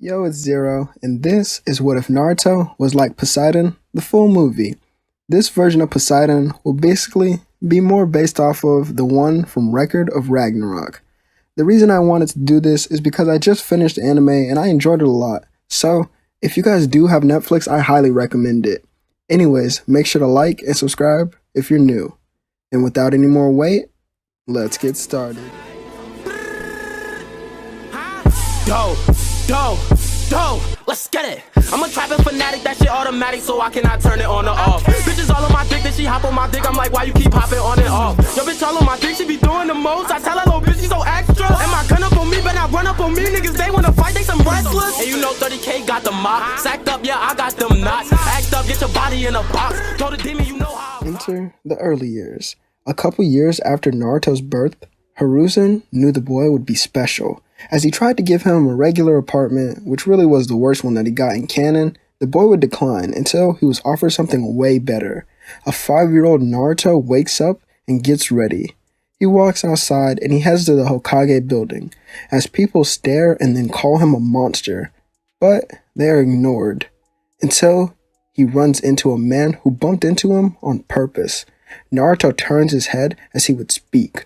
Yo, it's Zero, and this is What If Naruto was like Poseidon, the full movie. This version of Poseidon will basically be more based off of the one from Record of Ragnarok. The reason I wanted to do this is because I just finished the anime and I enjoyed it a lot. So, if you guys do have Netflix, I highly recommend it. Anyways, make sure to like and subscribe if you're new. And without any more wait, let's get started. Let's get it. I'm a trapping fanatic, that shit automatic, so I cannot turn it on or off. Bitches all on my dick, then she hop on my dick. I'm like, why you keep hopping on and off? Yo, bitch all on my dick, she be doing the most. I tell her little bitch, she so extra. And my gun up on me, but not run up on me. Niggas, they wanna fight, they some wrestlers. And you know 30K got the mop. Sacked up, yeah, I got them knots. Act up, get your body in a box. Told the demon, you know how. Enter the early years. A couple years after Naruto's birth, Hiruzen knew the boy would be special. As he tried to give him a regular apartment, which really was the worst one that he got in canon, the boy would decline until he was offered something way better. A 5-year-old Naruto wakes up and gets ready. He walks outside and he heads to the Hokage building, as people stare and then call him a monster. But they are ignored, until he runs into a man who bumped into him on purpose. Naruto turns his head as he would speak.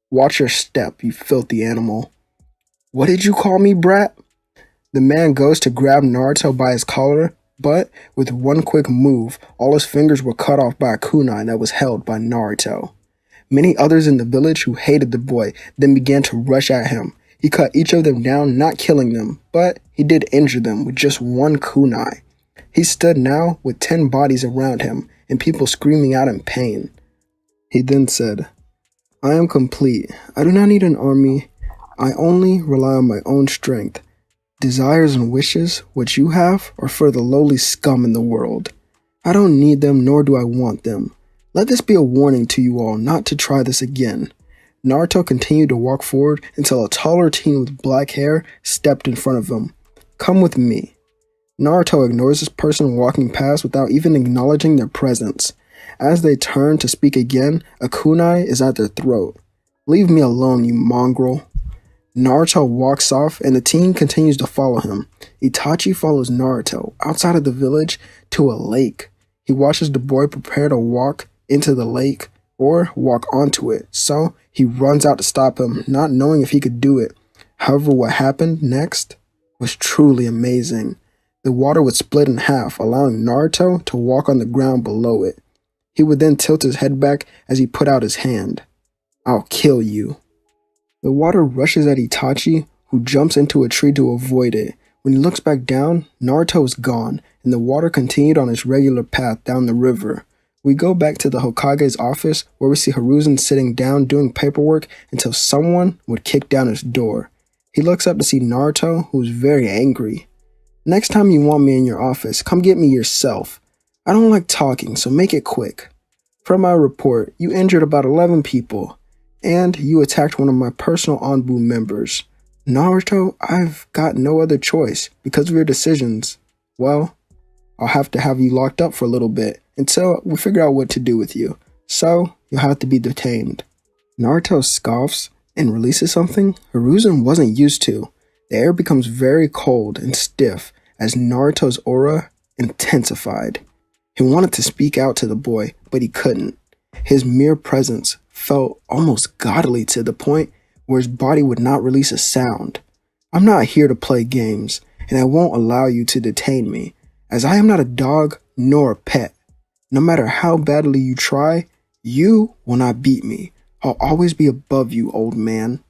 "Watch your step, you filthy animal." "What did you call me, brat?" The man goes to grab Naruto by his collar, but with one quick move, all his fingers were cut off by a kunai that was held by Naruto. Many others in the village who hated the boy then began to rush at him. He cut each of them down, not killing them, but he did injure them with just one kunai. He stood now with 10 bodies around him and people screaming out in pain. He then said, "I am complete. I do not need an army. I only rely on my own strength. Desires and wishes, what you have, are for the lowly scum in the world. I don't need them, nor do I want them. Let this be a warning to you all not to try this again." Naruto continued to walk forward until a taller teen with black hair stepped in front of him. "Come with me." Naruto ignores this person walking past without even acknowledging their presence. As they turn to speak again, a kunai is at their throat. "Leave me alone, you mongrel." Naruto walks off and the teen continues to follow him. Itachi follows Naruto outside of the village to a lake. He watches the boy prepare to walk into the lake or walk onto it, so he runs out to stop him, not knowing if he could do it. However, what happened next was truly amazing. The water would split in half, allowing Naruto to walk on the ground below it. He would then tilt his head back as he put out his hand. "I'll kill you." The water rushes at Itachi, who jumps into a tree to avoid it. When he looks back down, Naruto is gone, and the water continued on its regular path down the river. We go back to the Hokage's office, where we see Hiruzen sitting down doing paperwork until someone would kick down his door. He looks up to see Naruto, who is very angry. "Next time you want me in your office, come get me yourself. I don't like talking, so make it quick. From my report, you injured about 11 people. And you attacked one of my personal Anbu members. Naruto, I've got no other choice because of your decisions. Well, I'll have to have you locked up for a little bit until we figure out what to do with you. So, you'll have to be detained." Naruto scoffs and releases something Hiruzen wasn't used to. The air becomes very cold and stiff as Naruto's aura intensified. He wanted to speak out to the boy, but he couldn't. His mere presence felt almost godly to the point where his body would not release a sound. "I'm not here to play games, and I won't allow you to detain me, as I am not a dog nor a pet. No matter how badly you try, you will not beat me. I'll always be above you, old man."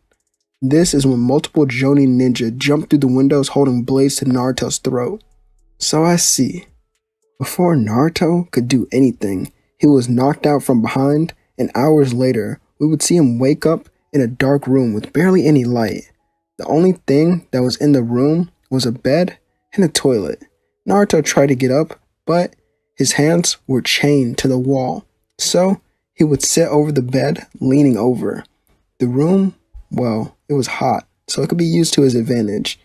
This is when multiple Jonin ninja jump through the windows holding blades to Naruto's throat. So I see. Before Naruto could do anything, he was knocked out from behind, and hours later, we would see him wake up in a dark room with barely any light. The only thing that was in the room was a bed and a toilet. Naruto tried to get up, but his hands were chained to the wall, so he would sit over the bed, leaning over. The room, well, it was hot, so it could be used to his advantage.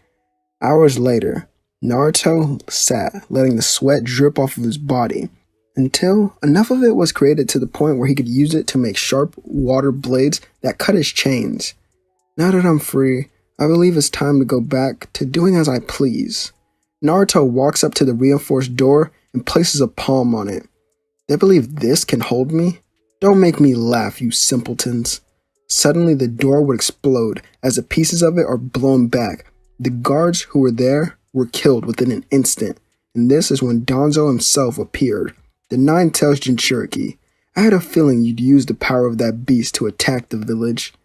Hours later, Naruto sat, letting the sweat drip off of his body, until enough of it was created to the point where he could use it to make sharp water blades that cut his chains. "Now that I'm free, I believe it's time to go back to doing as I please. Naruto walks up to the reinforced door and places a palm on it. They believe this can hold me? Don't make me laugh, you simpletons. Suddenly the door would explode as the pieces of it are blown back. The guards who were there were killed within an instant, and this is when Danzo himself appeared, the Nine-Tails Jinchuriki. I had a feeling you'd use the power of that beast to attack the village.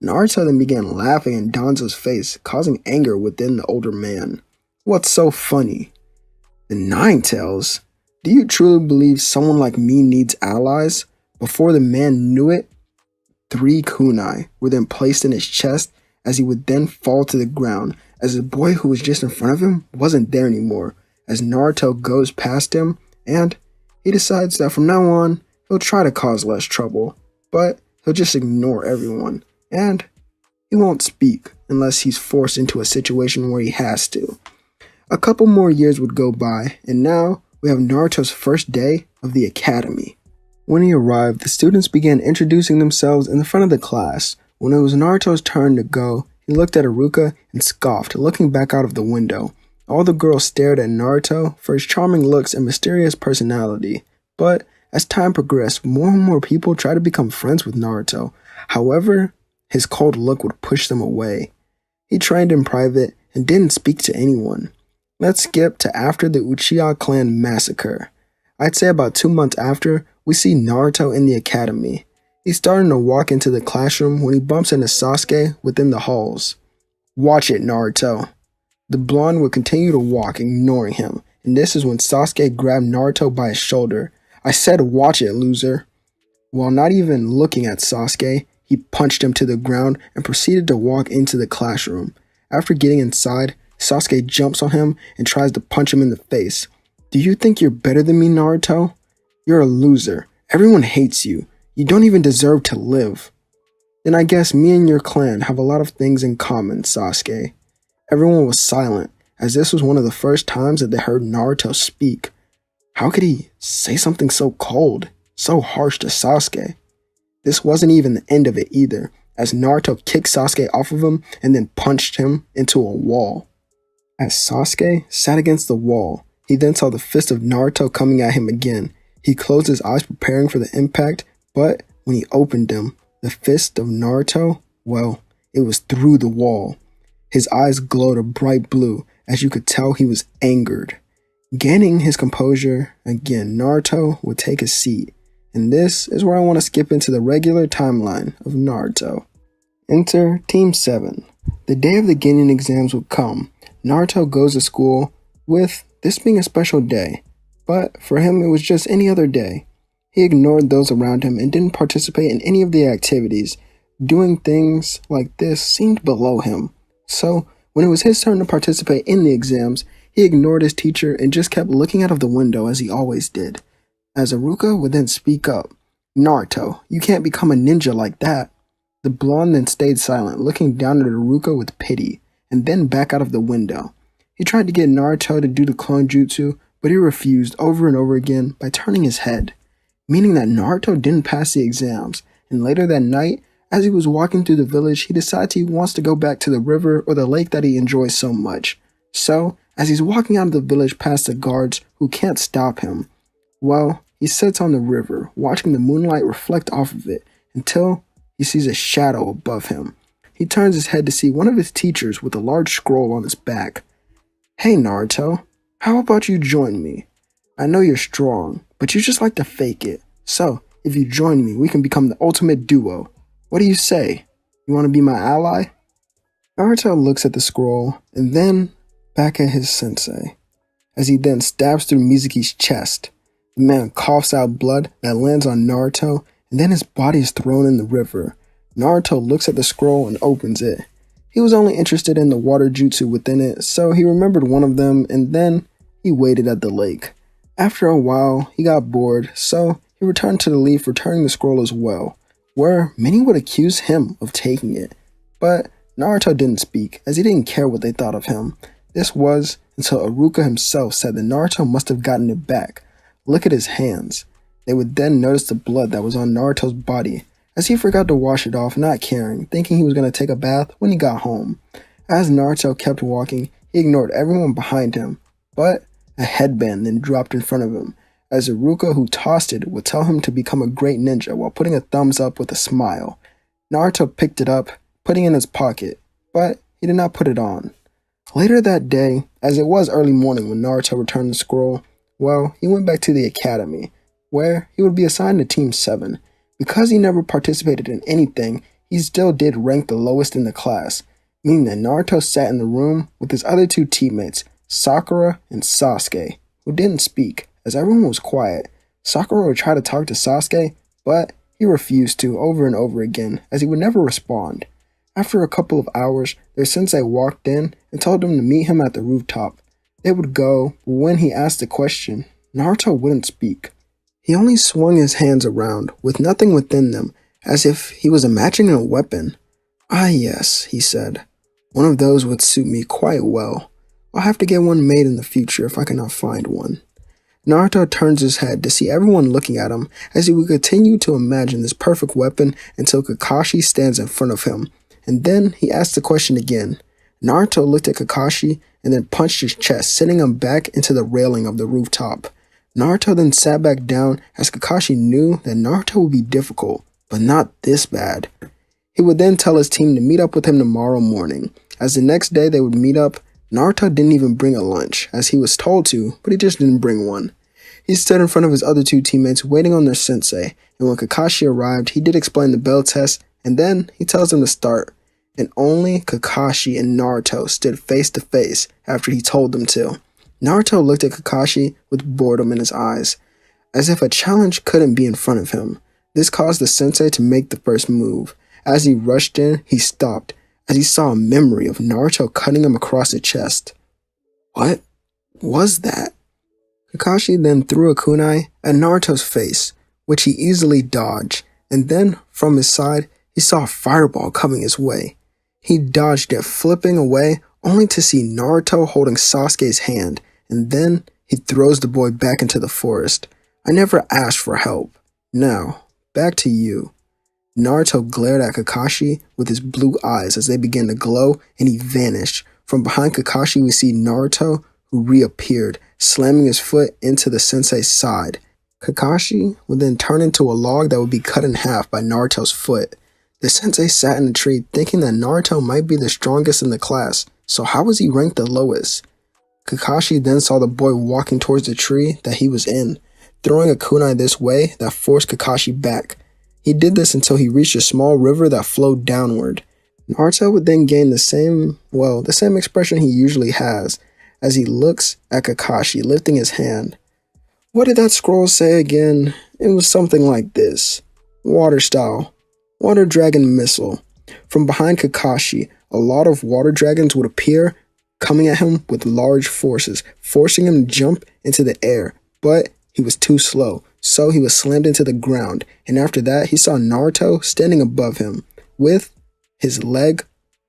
Naruto then began laughing in Danzo's face, causing anger within the older man. What's so funny? The Nine-Tails? Do you truly believe someone like me needs allies? Before the man knew it, 3 kunai were then placed in his chest as he would then fall to the ground, as the boy who was just in front of him wasn't there anymore, as Naruto goes past him, and he decides that from now on, he'll try to cause less trouble, but he'll just ignore everyone, and he won't speak unless he's forced into a situation where he has to. A couple more years would go by, and now we have Naruto's first day of the academy. When he arrived, the students began introducing themselves in the front of the class. When it was Naruto's turn to go, he looked at Iruka and scoffed, looking back out of the window. All the girls stared at Naruto for his charming looks and mysterious personality, but as time progressed, more and more people tried to become friends with Naruto. However, his cold look would push them away. He trained in private and didn't speak to anyone. Let's skip to after the Uchiha clan massacre. I'd say about 2 months after, we see Naruto in the academy. He's starting to walk into the classroom when he bumps into Sasuke within the halls. Watch it, Naruto. The blonde would continue to walk, ignoring him, and this is when Sasuke grabbed Naruto by his shoulder. I said watch it, loser. While not even looking at Sasuke, he punched him to the ground and proceeded to walk into the classroom. After getting inside, Sasuke jumps on him and tries to punch him in the face. Do you think you're better than me, Naruto? You're a loser. Everyone hates you. You don't even deserve to live. Then I guess me and your clan have a lot of things in common, Sasuke. Everyone was silent, as this was one of the first times that they heard Naruto speak. How could he say something so cold, so harsh to Sasuke? This wasn't even the end of it either, as Naruto kicked Sasuke off of him and then punched him into a wall. As Sasuke sat against the wall, he then saw the fist of Naruto coming at him again. He closed his eyes preparing for the impact, but when he opened them, the fist of Naruto, well, it was through the wall. His eyes glowed a bright blue, as you could tell he was angered. Gaining his composure, again, Naruto would take a seat, and this is where I want to skip into the regular timeline of Naruto. Enter Team 7. The day of the Genin exams would come. Naruto goes to school, with this being a special day, but for him it was just any other day. He ignored those around him and didn't participate in any of the activities. Doing things like this seemed below him. So, when it was his turn to participate in the exams, he ignored his teacher and just kept looking out of the window as he always did. As Iruka would then speak up, Naruto, you can't become a ninja like that. The blonde then stayed silent, looking down at Iruka with pity, and then back out of the window. He tried to get Naruto to do the clone jutsu, but he refused over and over again by turning his head, meaning that Naruto didn't pass the exams, and later that night, as he was walking through the village, he decides he wants to go back to the river or the lake that he enjoys so much. So, as he's walking out of the village past the guards who can't stop him, well, he sits on the river, watching the moonlight reflect off of it, until he sees a shadow above him. He turns his head to see one of his teachers with a large scroll on his back. Hey Naruto, how about you join me? I know you're strong, but you just like to fake it. So, if you join me, we can become the ultimate duo. What do you say? You want to be my ally? Naruto looks at the scroll, and then back at his sensei, as he then stabs through Mizuki's chest. The man coughs out blood that lands on Naruto, and then his body is thrown in the river. Naruto looks at the scroll and opens it. He was only interested in the water jutsu within it, so he remembered one of them, and then he waited at the lake. After a while, he got bored, so he returned to the leaf, returning the scroll as well, where many would accuse him of taking it. But Naruto didn't speak, as he didn't care what they thought of him. This was until Iruka himself said that Naruto must have gotten it back. Look at his hands. They would then notice the blood that was on Naruto's body, as he forgot to wash it off, not caring, thinking he was going to take a bath when he got home. As Naruto kept walking, he ignored everyone behind him, but a headband then dropped in front of him, as Iruka who tossed it would tell him to become a great ninja while putting a thumbs up with a smile. Naruto picked it up, putting it in his pocket, but he did not put it on. Later that day, as it was early morning when Naruto returned the scroll, he went back to the academy, where he would be assigned to Team 7. Because he never participated in anything, he still did rank the lowest in the class, meaning that Naruto sat in the room with his other two teammates, Sakura and Sasuke, who didn't speak, as everyone was quiet. Sakura would try to talk to Sasuke, but he refused to over and over again, as he would never respond. After a couple of hours, their sensei walked in and told them to meet him at the rooftop. They would go, but when he asked a question, Naruto wouldn't speak. He only swung his hands around, with nothing within them, as if he was imagining a weapon. "Ah yes," he said. "One of those would suit me quite well. I'll have to get one made in the future if I cannot find one." Naruto turns his head to see everyone looking at him, as he would continue to imagine this perfect weapon until Kakashi stands in front of him, and then he asks the question again. Naruto looked at Kakashi and then punched his chest, sending him back into the railing of the rooftop. Naruto then sat back down, as Kakashi knew that Naruto would be difficult, but not this bad. He would then tell his team to meet up with him tomorrow morning. As the next day they would meet up, Naruto didn't even bring a lunch, as he was told to, but he just didn't bring one. He stood in front of his other two teammates waiting on their sensei, and when Kakashi arrived, he did explain the bell test, and then he tells them to start. And only Kakashi and Naruto stood face to face after he told them to. Naruto looked at Kakashi with boredom in his eyes, as if a challenge couldn't be in front of him. This caused the sensei to make the first move. As he rushed in, he stopped, as he saw a memory of Naruto cutting him across the chest. What was that? Kakashi then threw a kunai at Naruto's face, which he easily dodged, and then, from his side, he saw a fireball coming his way. He dodged it, flipping away, only to see Naruto holding Sasuke's hand, and then he throws the boy back into the forest. "I never asked for help. Now, back to you." Naruto glared at Kakashi with his blue eyes as they began to glow, and he vanished. From behind Kakashi, we see Naruto, who reappeared, slamming his foot into the sensei's side. Kakashi would then turn into a log that would be cut in half by Naruto's foot. The sensei sat in a tree thinking that Naruto might be the strongest in the class, so how was he ranked the lowest? Kakashi then saw the boy walking towards the tree that he was in, throwing a kunai this way that forced Kakashi back. He did this until he reached a small river that flowed downward. Naruto would then gain the same expression he usually has, as he looks at Kakashi lifting his hand. What did that scroll say again? It was something like this. Water style. Water Dragon Missile. From behind Kakashi, a lot of water dragons would appear, coming at him with large forces, forcing him to jump into the air, but he was too slow, so he was slammed into the ground, and after that he saw Naruto standing above him, with his leg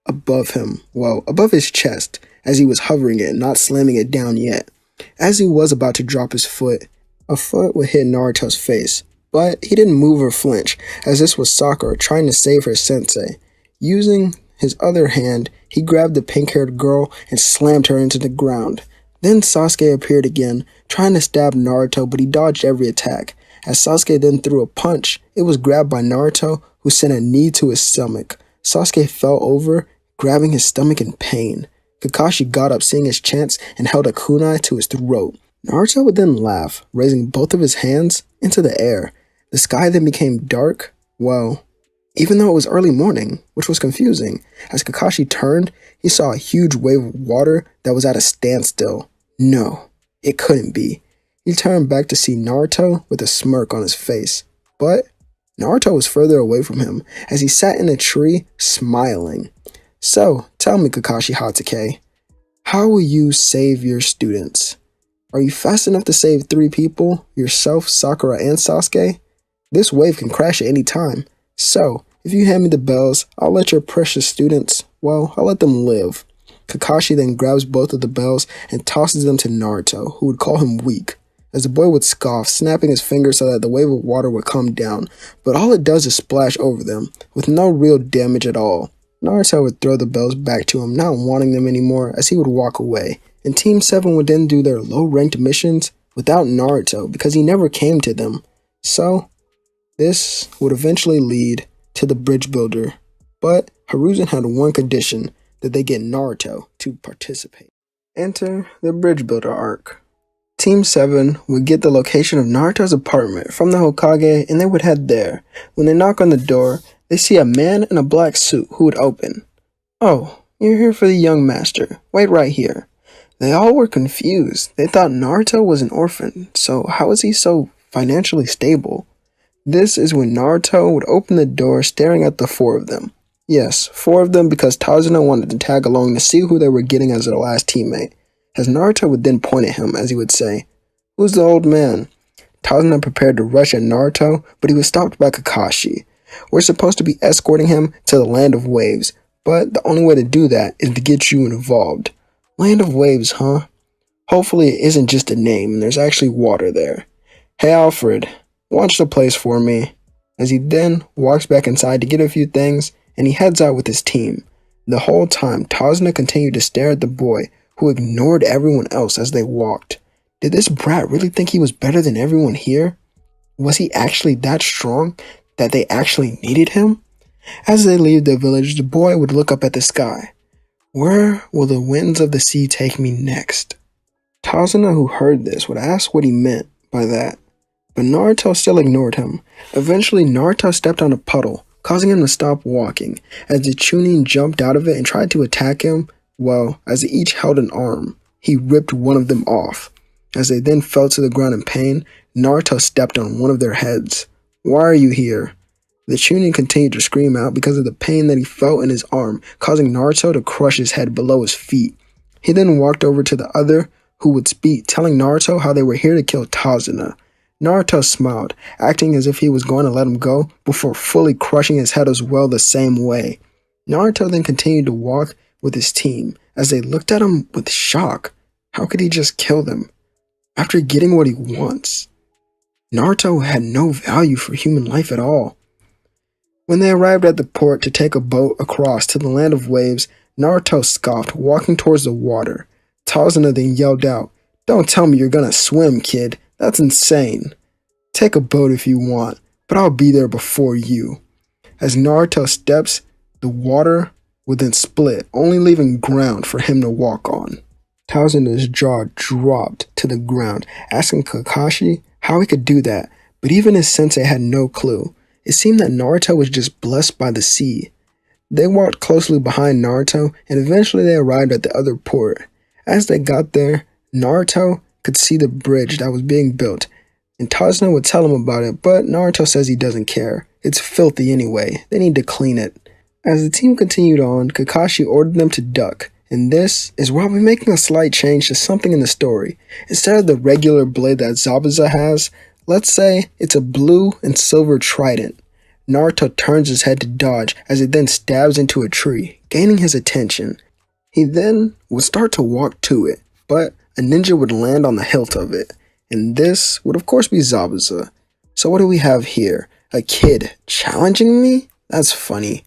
above him, above his chest, as he was hovering it, not slamming it down yet. As he was about to drop his foot, a foot would hit Naruto's face. But he didn't move or flinch, as this was Sakura trying to save her sensei. Using his other hand, he grabbed the pink-haired girl and slammed her into the ground. Then Sasuke appeared again, trying to stab Naruto, but he dodged every attack. As Sasuke then threw a punch, it was grabbed by Naruto, who sent a knee to his stomach. Sasuke fell over, grabbing his stomach in pain. Kakashi got up seeing his chance and held a kunai to his throat. Naruto would then laugh, raising both of his hands into the air. The sky then became dark, even though it was early morning, which was confusing. As Kakashi turned, he saw a huge wave of water that was at a standstill. No, it couldn't be. He turned back to see Naruto with a smirk on his face. But Naruto was further away from him, as he sat in a tree, smiling. So, tell me, Kakashi Hatake, how will you save your students? Are you fast enough to save 3 people, yourself, Sakura, and Sasuke? This wave can crash at any time, so if you hand me the bells, I'll let your precious students, I'll let them live. Kakashi then grabs both of the bells and tosses them to Naruto, who would call him weak, as the boy would scoff, snapping his fingers so that the wave of water would come down, but all it does is splash over them, with no real damage at all. Naruto would throw the bells back to him, not wanting them anymore, as he would walk away, and Team 7 would then do their low-ranked missions without Naruto because he never came to them. So, this would eventually lead to the bridge builder, but Hiruzen had one condition, that they get Naruto to participate. Enter the bridge builder arc. Team 7 would get the location of Naruto's apartment from the Hokage and they would head there. When they knock on the door, they see a man in a black suit who would open. "Oh, you're here for the young master. Wait right here." They all were confused. They thought Naruto was an orphan, so how is he so financially stable? This is when Naruto would open the door staring at the four of them. Yes, four of them because Tazuna wanted to tag along to see who they were getting as their last teammate. As Naruto would then point at him as he would say, "Who's the old man?" Tazuna prepared to rush at Naruto, but he was stopped by Kakashi. "We're supposed to be escorting him to the Land of Waves, but the only way to do that is to get you involved." Land of Waves, huh? Hopefully it isn't just a name and there's actually water there. "Hey Alfred, watch the place for me." As he then walks back inside to get a few things, and he heads out with his team. The whole time, Tazuna continued to stare at the boy, who ignored everyone else as they walked. Did this brat really think he was better than everyone here? Was he actually that strong that they actually needed him? As they leave the village, the boy would look up at the sky. Where will the winds of the sea take me next? Tazuna, who heard this, would ask what he meant by that, but Naruto still ignored him. Eventually, Naruto stepped on a puddle, causing him to stop walking. As the Chunin jumped out of it and tried to attack him, well, as they each held an arm, he ripped one of them off. As they then fell to the ground in pain, Naruto stepped on one of their heads. "Why are you here?" The Chunin continued to scream out because of the pain that he felt in his arm, causing Naruto to crush his head below his feet. He then walked over to the other, who would speak, telling Naruto how they were here to kill Tazuna. Naruto smiled, acting as if he was going to let him go, before fully crushing his head as well the same way. Naruto then continued to walk with his team, as they looked at him with shock. How could he just kill them? After getting what he wants. Naruto had no value for human life at all. When they arrived at the port to take a boat across to the Land of Waves, Naruto scoffed, walking towards the water. Tazuna then yelled out, "Don't tell me you're gonna swim, kid. That's insane. Take a boat if you want, but I'll be there before you." As Naruto steps, the water would then split, only leaving ground for him to walk on. Tazuna's jaw dropped to the ground, asking Kakashi how he could do that, but even his sensei had no clue. It seemed that Naruto was just blessed by the sea. They walked closely behind Naruto, and eventually they arrived at the other port. As they got there, Naruto could see the bridge that was being built, and Tazuna would tell him about it, but Naruto says he doesn't care. It's filthy anyway. They need to clean it. As the team continued on, Kakashi ordered them to duck, and this is where I'll be making a slight change to something in the story. Instead of the regular blade that Zabuza has, let's say it's a blue and silver trident. Naruto turns his head to dodge as it then stabs into a tree, gaining his attention. He then would start to walk to it, but a ninja would land on the hilt of it, and this would of course be Zabuza. So what do we have here? A kid challenging me? That's funny.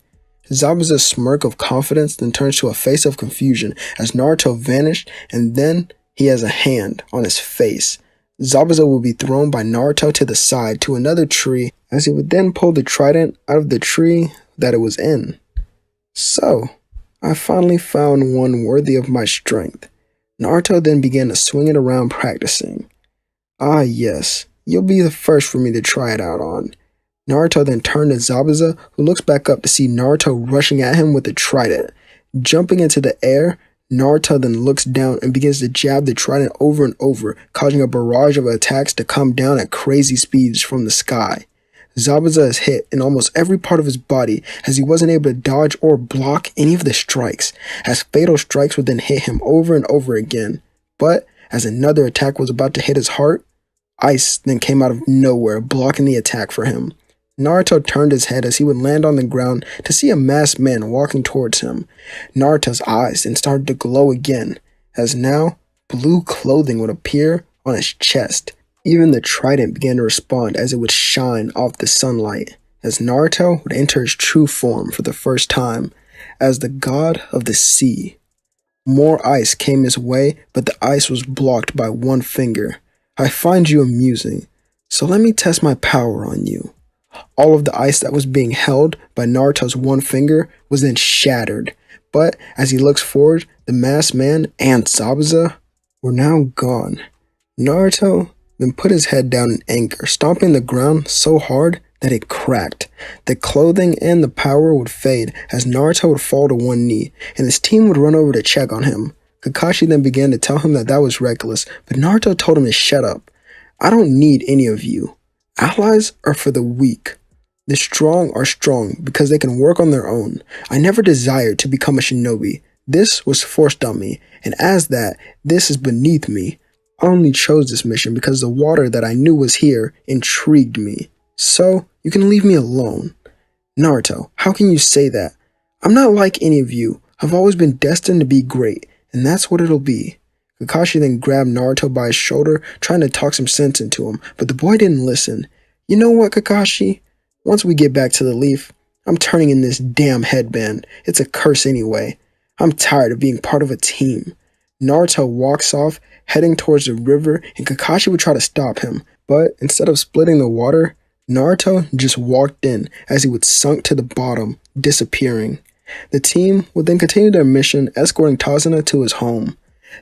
Zabuza's smirk of confidence then turns to a face of confusion as Naruto vanished, and then he has a hand on his face. Zabuza will be thrown by Naruto to the side to another tree as he would then pull the trident out of the tree that it was in. So, I finally found one worthy of my strength. Naruto then began to swing it around practicing. "Ah yes, you'll be the first for me to try it out on." Naruto then turned to Zabuza, who looks back up to see Naruto rushing at him with the trident. Jumping into the air, Naruto then looks down and begins to jab the trident over and over, causing a barrage of attacks to come down at crazy speeds from the sky. Zabuza is hit in almost every part of his body as he wasn't able to dodge or block any of the strikes, as fatal strikes would then hit him over and over again. But as another attack was about to hit his heart, ice then came out of nowhere, blocking the attack for him. Naruto turned his head as he would land on the ground to see a masked man walking towards him. Naruto's eyes then started to glow again, as now blue clothing would appear on his chest. Even the trident began to respond as it would shine off the sunlight, as Naruto would enter his true form for the first time. as the god of the sea. More ice came his way, but the ice was blocked by one finger. I find you amusing, so let me test my power on you. All of the ice that was being held by Naruto's one finger was then shattered, but as he looks forward, the masked man and Zabuza were now gone. Naruto then put his head down in anger, stomping the ground so hard that it cracked. The clothing and the power would fade as Naruto would fall to one knee, and his team would run over to check on him. Kakashi then began to tell him that was reckless, but Naruto told him to shut up. I don't need any of you. Allies are for the weak. The strong are strong because they can work on their own. I never desired to become a shinobi. This was forced on me, and as that, this is beneath me. I only chose this mission because the water that I knew was here intrigued me. So, you can leave me alone. Naruto, how can you say that? I'm not like any of you. I've always been destined to be great, and that's what it'll be. Kakashi then grabbed Naruto by his shoulder, trying to talk some sense into him, but the boy didn't listen. You know what, Kakashi? Once we get back to the leaf, I'm turning in this damn headband. It's a curse anyway. I'm tired of being part of a team. Naruto walks off, heading towards the river, and Kakashi would try to stop him, but instead of splitting the water, Naruto just walked in as he would sunk to the bottom, disappearing. The team would then continue their mission, escorting Tazuna to his home.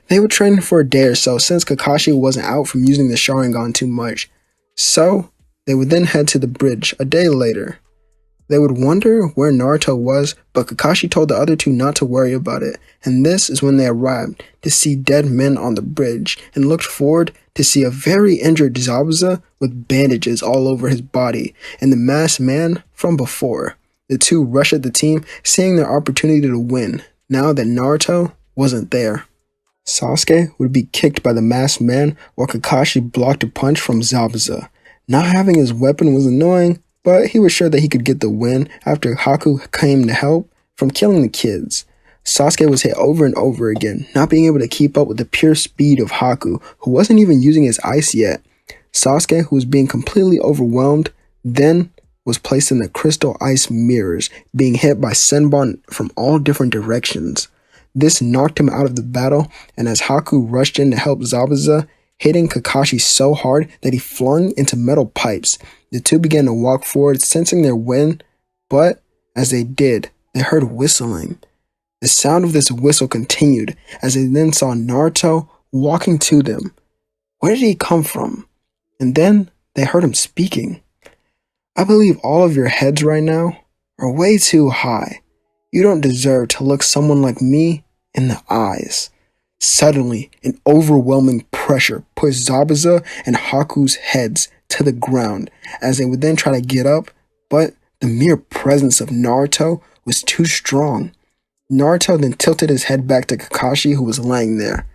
They would train for a day or so since Kakashi wasn't out from using the Sharingan too much. So, they would then head to the bridge a day later. They would wonder where Naruto was, but Kakashi told the other two not to worry about it, and this is when they arrived to see dead men on the bridge and looked forward to see a very injured Zabuza with bandages all over his body and the masked man from before. The two rushed at the team, seeing their opportunity to win, now that Naruto wasn't there. Sasuke would be kicked by the masked man while Kakashi blocked a punch from Zabuza. Not having his weapon was annoying, but he was sure that he could get the win after Haku came to help from killing the kids. Sasuke was hit over and over again, not being able to keep up with the pure speed of Haku, who wasn't even using his ice yet. Sasuke, who was being completely overwhelmed, then was placed in the crystal ice mirrors, being hit by Senbon from all different directions. This knocked him out of the battle, and as Haku rushed in to help Zabuza, hitting Kakashi so hard that he flung into metal pipes. The two began to walk forward, sensing their win, but as they did, they heard whistling. The sound of this whistle continued as they then saw Naruto walking to them. Where did he come from? And then they heard him speaking. I believe all of your heads right now are way too high. You don't deserve to look someone like me in the eyes. Suddenly, an overwhelming pressure pushed Zabuza and Haku's heads to the ground as they would then try to get up, but the mere presence of Naruto was too strong. Naruto then tilted his head back to Kakashi, who was laying there.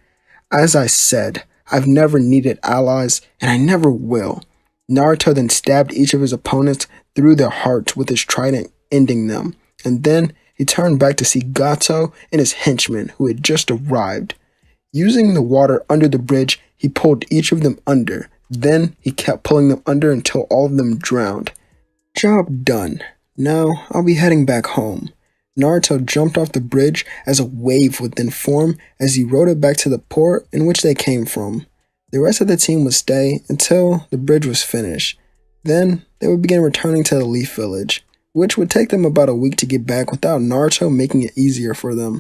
As I said, I've never needed allies, and I never will. Naruto then stabbed each of his opponents through their hearts with his trident, ending them, and then he turned back to see Gato and his henchmen who had just arrived. Using the water under the bridge, he pulled each of them under. Then he kept pulling them under until all of them drowned. Job done. Now I'll be heading back home. Naruto jumped off the bridge as a wave would then form as he rode it back to the port in which they came from. The rest of the team would stay until the bridge was finished. Then they would begin returning to the Leaf Village, which would take them about a week to get back without Naruto making it easier for them.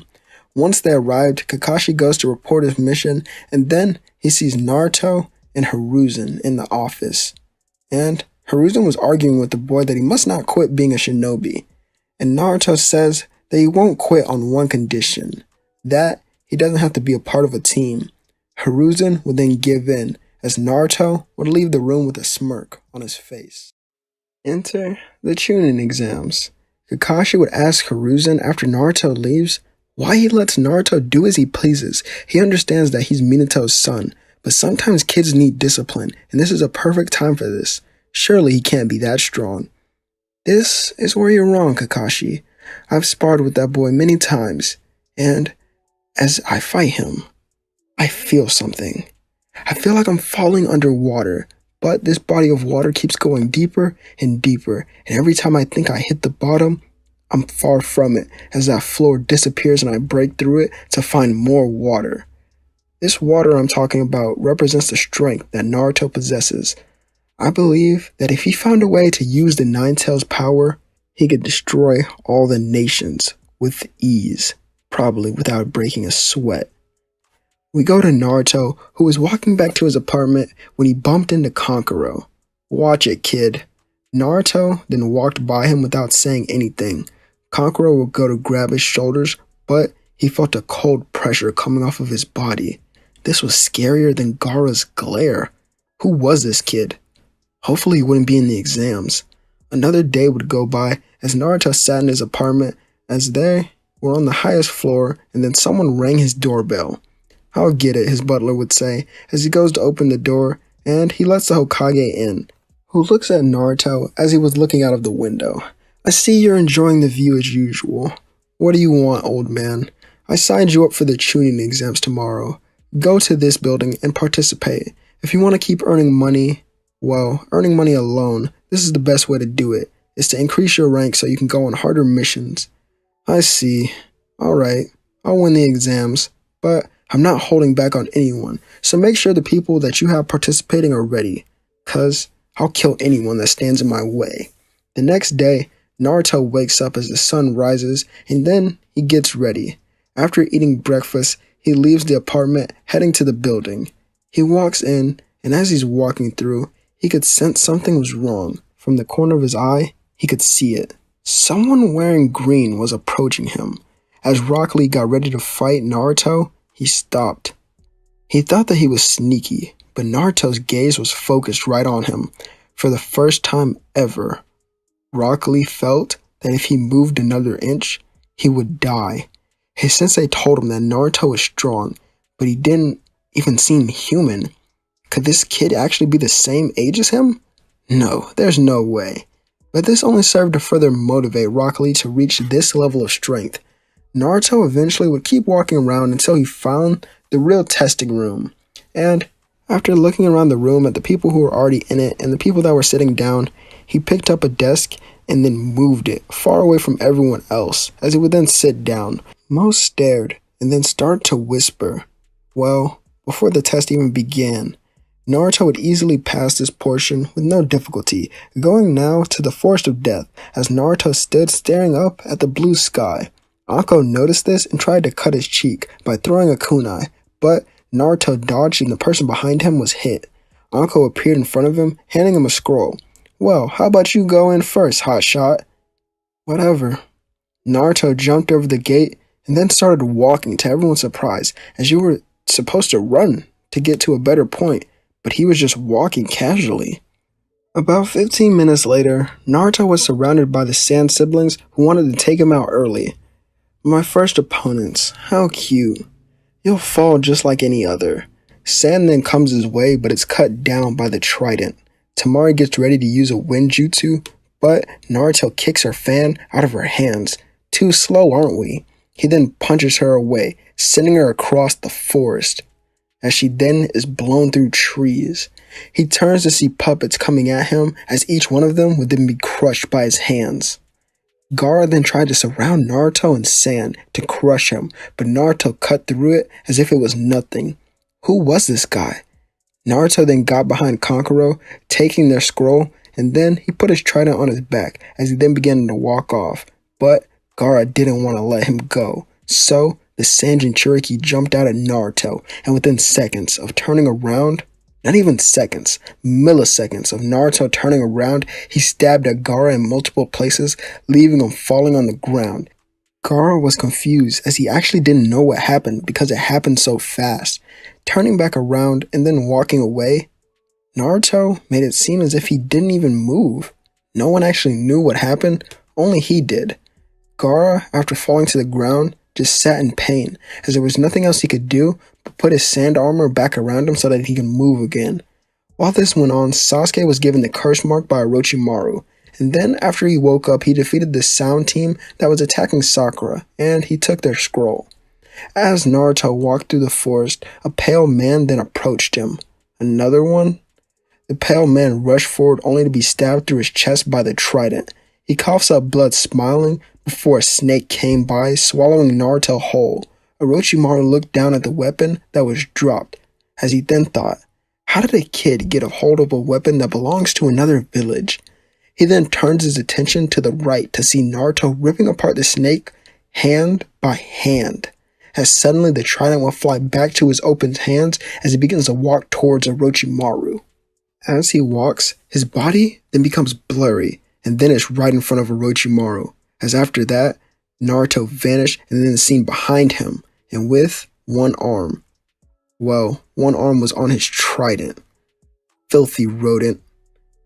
Once they arrived, Kakashi goes to report his mission, and then he sees Naruto and Hiruzen in the office. And Hiruzen was arguing with the boy that he must not quit being a shinobi. And Naruto says that he won't quit on one condition, that he doesn't have to be a part of a team. Hiruzen would then give in, as Naruto would leave the room with a smirk on his face. Enter the Chunin exams. Kakashi would ask Hiruzen after Naruto leaves why he lets Naruto do as he pleases. He understands that he's Minato's son, but sometimes kids need discipline, and this is a perfect time for this. Surely he can't be that strong. This is where you're wrong, Kakashi. I've sparred with that boy many times, and as I fight him, I feel something. I feel like I'm falling underwater, but this body of water keeps going deeper and deeper, and every time I think I hit the bottom, I'm far from it as that floor disappears and I break through it to find more water. This water I'm talking about represents the strength that Naruto possesses. I believe that if he found a way to use the Nine Tails' power, he could destroy all the nations with ease, probably without breaking a sweat. We go to Naruto, who was walking back to his apartment when he bumped into Kankuro. Watch it, kid. Naruto then walked by him without saying anything. Kankuro would go to grab his shoulders, but he felt a cold pressure coming off of his body. This was scarier than Gaara's glare. Who was this kid? Hopefully he wouldn't be in the exams. Another day would go by as Naruto sat in his apartment as they were on the highest floor, and then someone rang his doorbell. "I'll get it," his butler would say as he goes to open the door, and he lets the Hokage in, who looks at Naruto as he was looking out of the window. "I see you're enjoying the view as usual. What do you want, old man? I signed you up for the Chunin exams tomorrow. Go to this building and participate. If you want to keep earning money, well, earning money alone, this is the best way to do it, is to increase your rank so you can go on harder missions." "I see. Alright, I'll win the exams, but I'm not holding back on anyone, so make sure the people that you have participating are ready, 'cause I'll kill anyone that stands in my way." The next day, Naruto wakes up as the sun rises, and then he gets ready. After eating breakfast, he leaves the apartment, heading to the building. He walks in, and as he's walking through, he could sense something was wrong. From the corner of his eye, he could see it. Someone wearing green was approaching him. As Rock Lee got ready to fight Naruto, he stopped. He thought that he was sneaky, but Naruto's gaze was focused right on him. For the first time ever, Rock Lee felt that if he moved another inch, he would die. His sensei told him that Naruto was strong, but he didn't even seem human. Could this kid actually be the same age as him? No, there's no way. But this only served to further motivate Rock Lee to reach this level of strength. Naruto eventually would keep walking around until he found the real testing room. And after looking around the room at the people who were already in it and the people that were sitting down, he picked up a desk and then moved it far away from everyone else, as he would then sit down. Most stared and then started to whisper. Well, before the test even began, Naruto would easily pass this portion with no difficulty, going now to the Forest of Death as Naruto stood staring up at the blue sky. Anko noticed this and tried to cut his cheek by throwing a kunai, but Naruto dodged and the person behind him was hit. Anko appeared in front of him, handing him a scroll. "Well, how about you go in first, hotshot?" "Whatever." Naruto jumped over the gate and then started walking to everyone's surprise, as you were supposed to run to get to a better point, but he was just walking casually. About 15 minutes later, Naruto was surrounded by the Sand siblings who wanted to take him out early. "My first opponents, how cute. You'll fall just like any other." Sand then comes his way, but it's cut down by the trident. Tamari gets ready to use a wind jutsu, but Naruto kicks her fan out of her hands. "Too slow, aren't we?" He then punches her away, sending her across the forest, as she then is blown through trees. He turns to see puppets coming at him, as each one of them would then be crushed by his hands. Gara then tried to surround Naruto and Sand to crush him, but Naruto cut through it as if it was nothing. Who was this guy? Naruto then got behind Kankuro, taking their scroll, and then he put his trident on his back as he then began to walk off. But Gara didn't want to let him go, so the Sand Jinchuriki jumped out at Naruto, and within seconds of turning around, not even seconds, milliseconds of Naruto turning around, he stabbed at Gara in multiple places, leaving him falling on the ground. Gara was confused as he actually didn't know what happened because it happened so fast. Turning back around and then walking away, Naruto made it seem as if he didn't even move. No one actually knew what happened, only he did. Gara, after falling to the ground, just sat in pain, as there was nothing else he could do but put his sand armor back around him so that he could move again. While this went on, Sasuke was given the curse mark by Orochimaru, and then after he woke up, he defeated the sound team that was attacking Sakura, and he took their scroll. As Naruto walked through the forest, a pale man then approached him. Another one? The pale man rushed forward only to be stabbed through his chest by the trident. He coughs up blood smiling before a snake came by, swallowing Naruto whole. Orochimaru looked down at the weapon that was dropped, as he then thought, how did a kid get a hold of a weapon that belongs to another village? He then turns his attention to the right to see Naruto ripping apart the snake hand by hand, as suddenly the trident will fly back to his open hands as he begins to walk towards Orochimaru. As he walks, his body then becomes blurry, and then it's right in front of Orochimaru, as after that, Naruto vanished and then is seen behind him, and with one arm. Well, one arm was on his trident. Filthy rodent.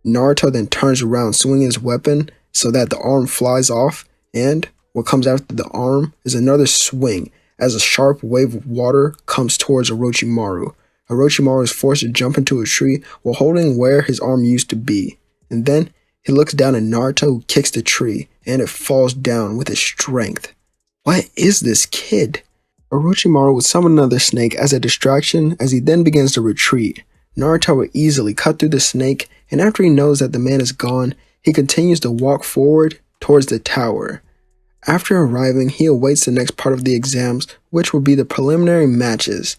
Naruto then turns around, swinging his weapon so that the arm flies off, and what comes after the arm is another swing as a sharp wave of water comes towards Orochimaru. Orochimaru is forced to jump into a tree while holding where his arm used to be, and then he looks down at Naruto, who kicks the tree, and it falls down with his strength. What is this kid? Orochimaru would summon another snake as a distraction as he then begins to retreat. Naruto will easily cut through the snake, and after he knows that the man is gone, he continues to walk forward towards the tower. After arriving, he awaits the next part of the exams, which will be the preliminary matches.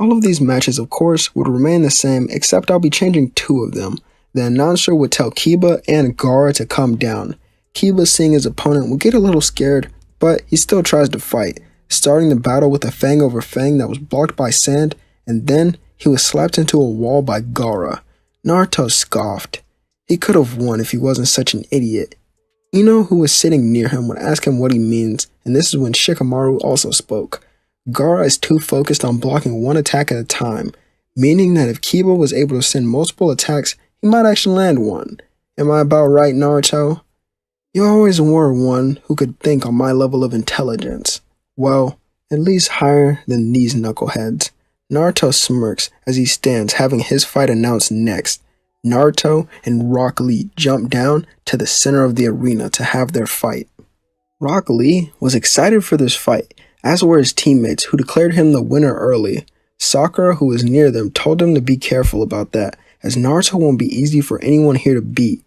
All of these matches, of course, would remain the same, except I'll be changing 2 of them. The announcer would tell Kiba and Gara to come down. Kiba, seeing his opponent, will get a little scared, but he still tries to fight, starting the battle with a fang over fang that was blocked by sand, and then he was slapped into a wall by Gara. Naruto scoffed. He could have won if he wasn't such an idiot. Ino, who was sitting near him, would ask him what he means, and this is when Shikamaru also spoke. Gara is too focused on blocking one attack at a time, meaning that if Kiba was able to send multiple attacks, he might actually land one. Am I about right, Naruto? You always were one who could think on my level of intelligence. Well, at least higher than these knuckleheads. Naruto smirks as he stands, having his fight announced next. Naruto and Rock Lee jump down to the center of the arena to have their fight. Rock Lee was excited for this fight, as were his teammates, who declared him the winner early. Sakura, who was near them, told him to be careful about that, as Naruto won't be easy for anyone here to beat.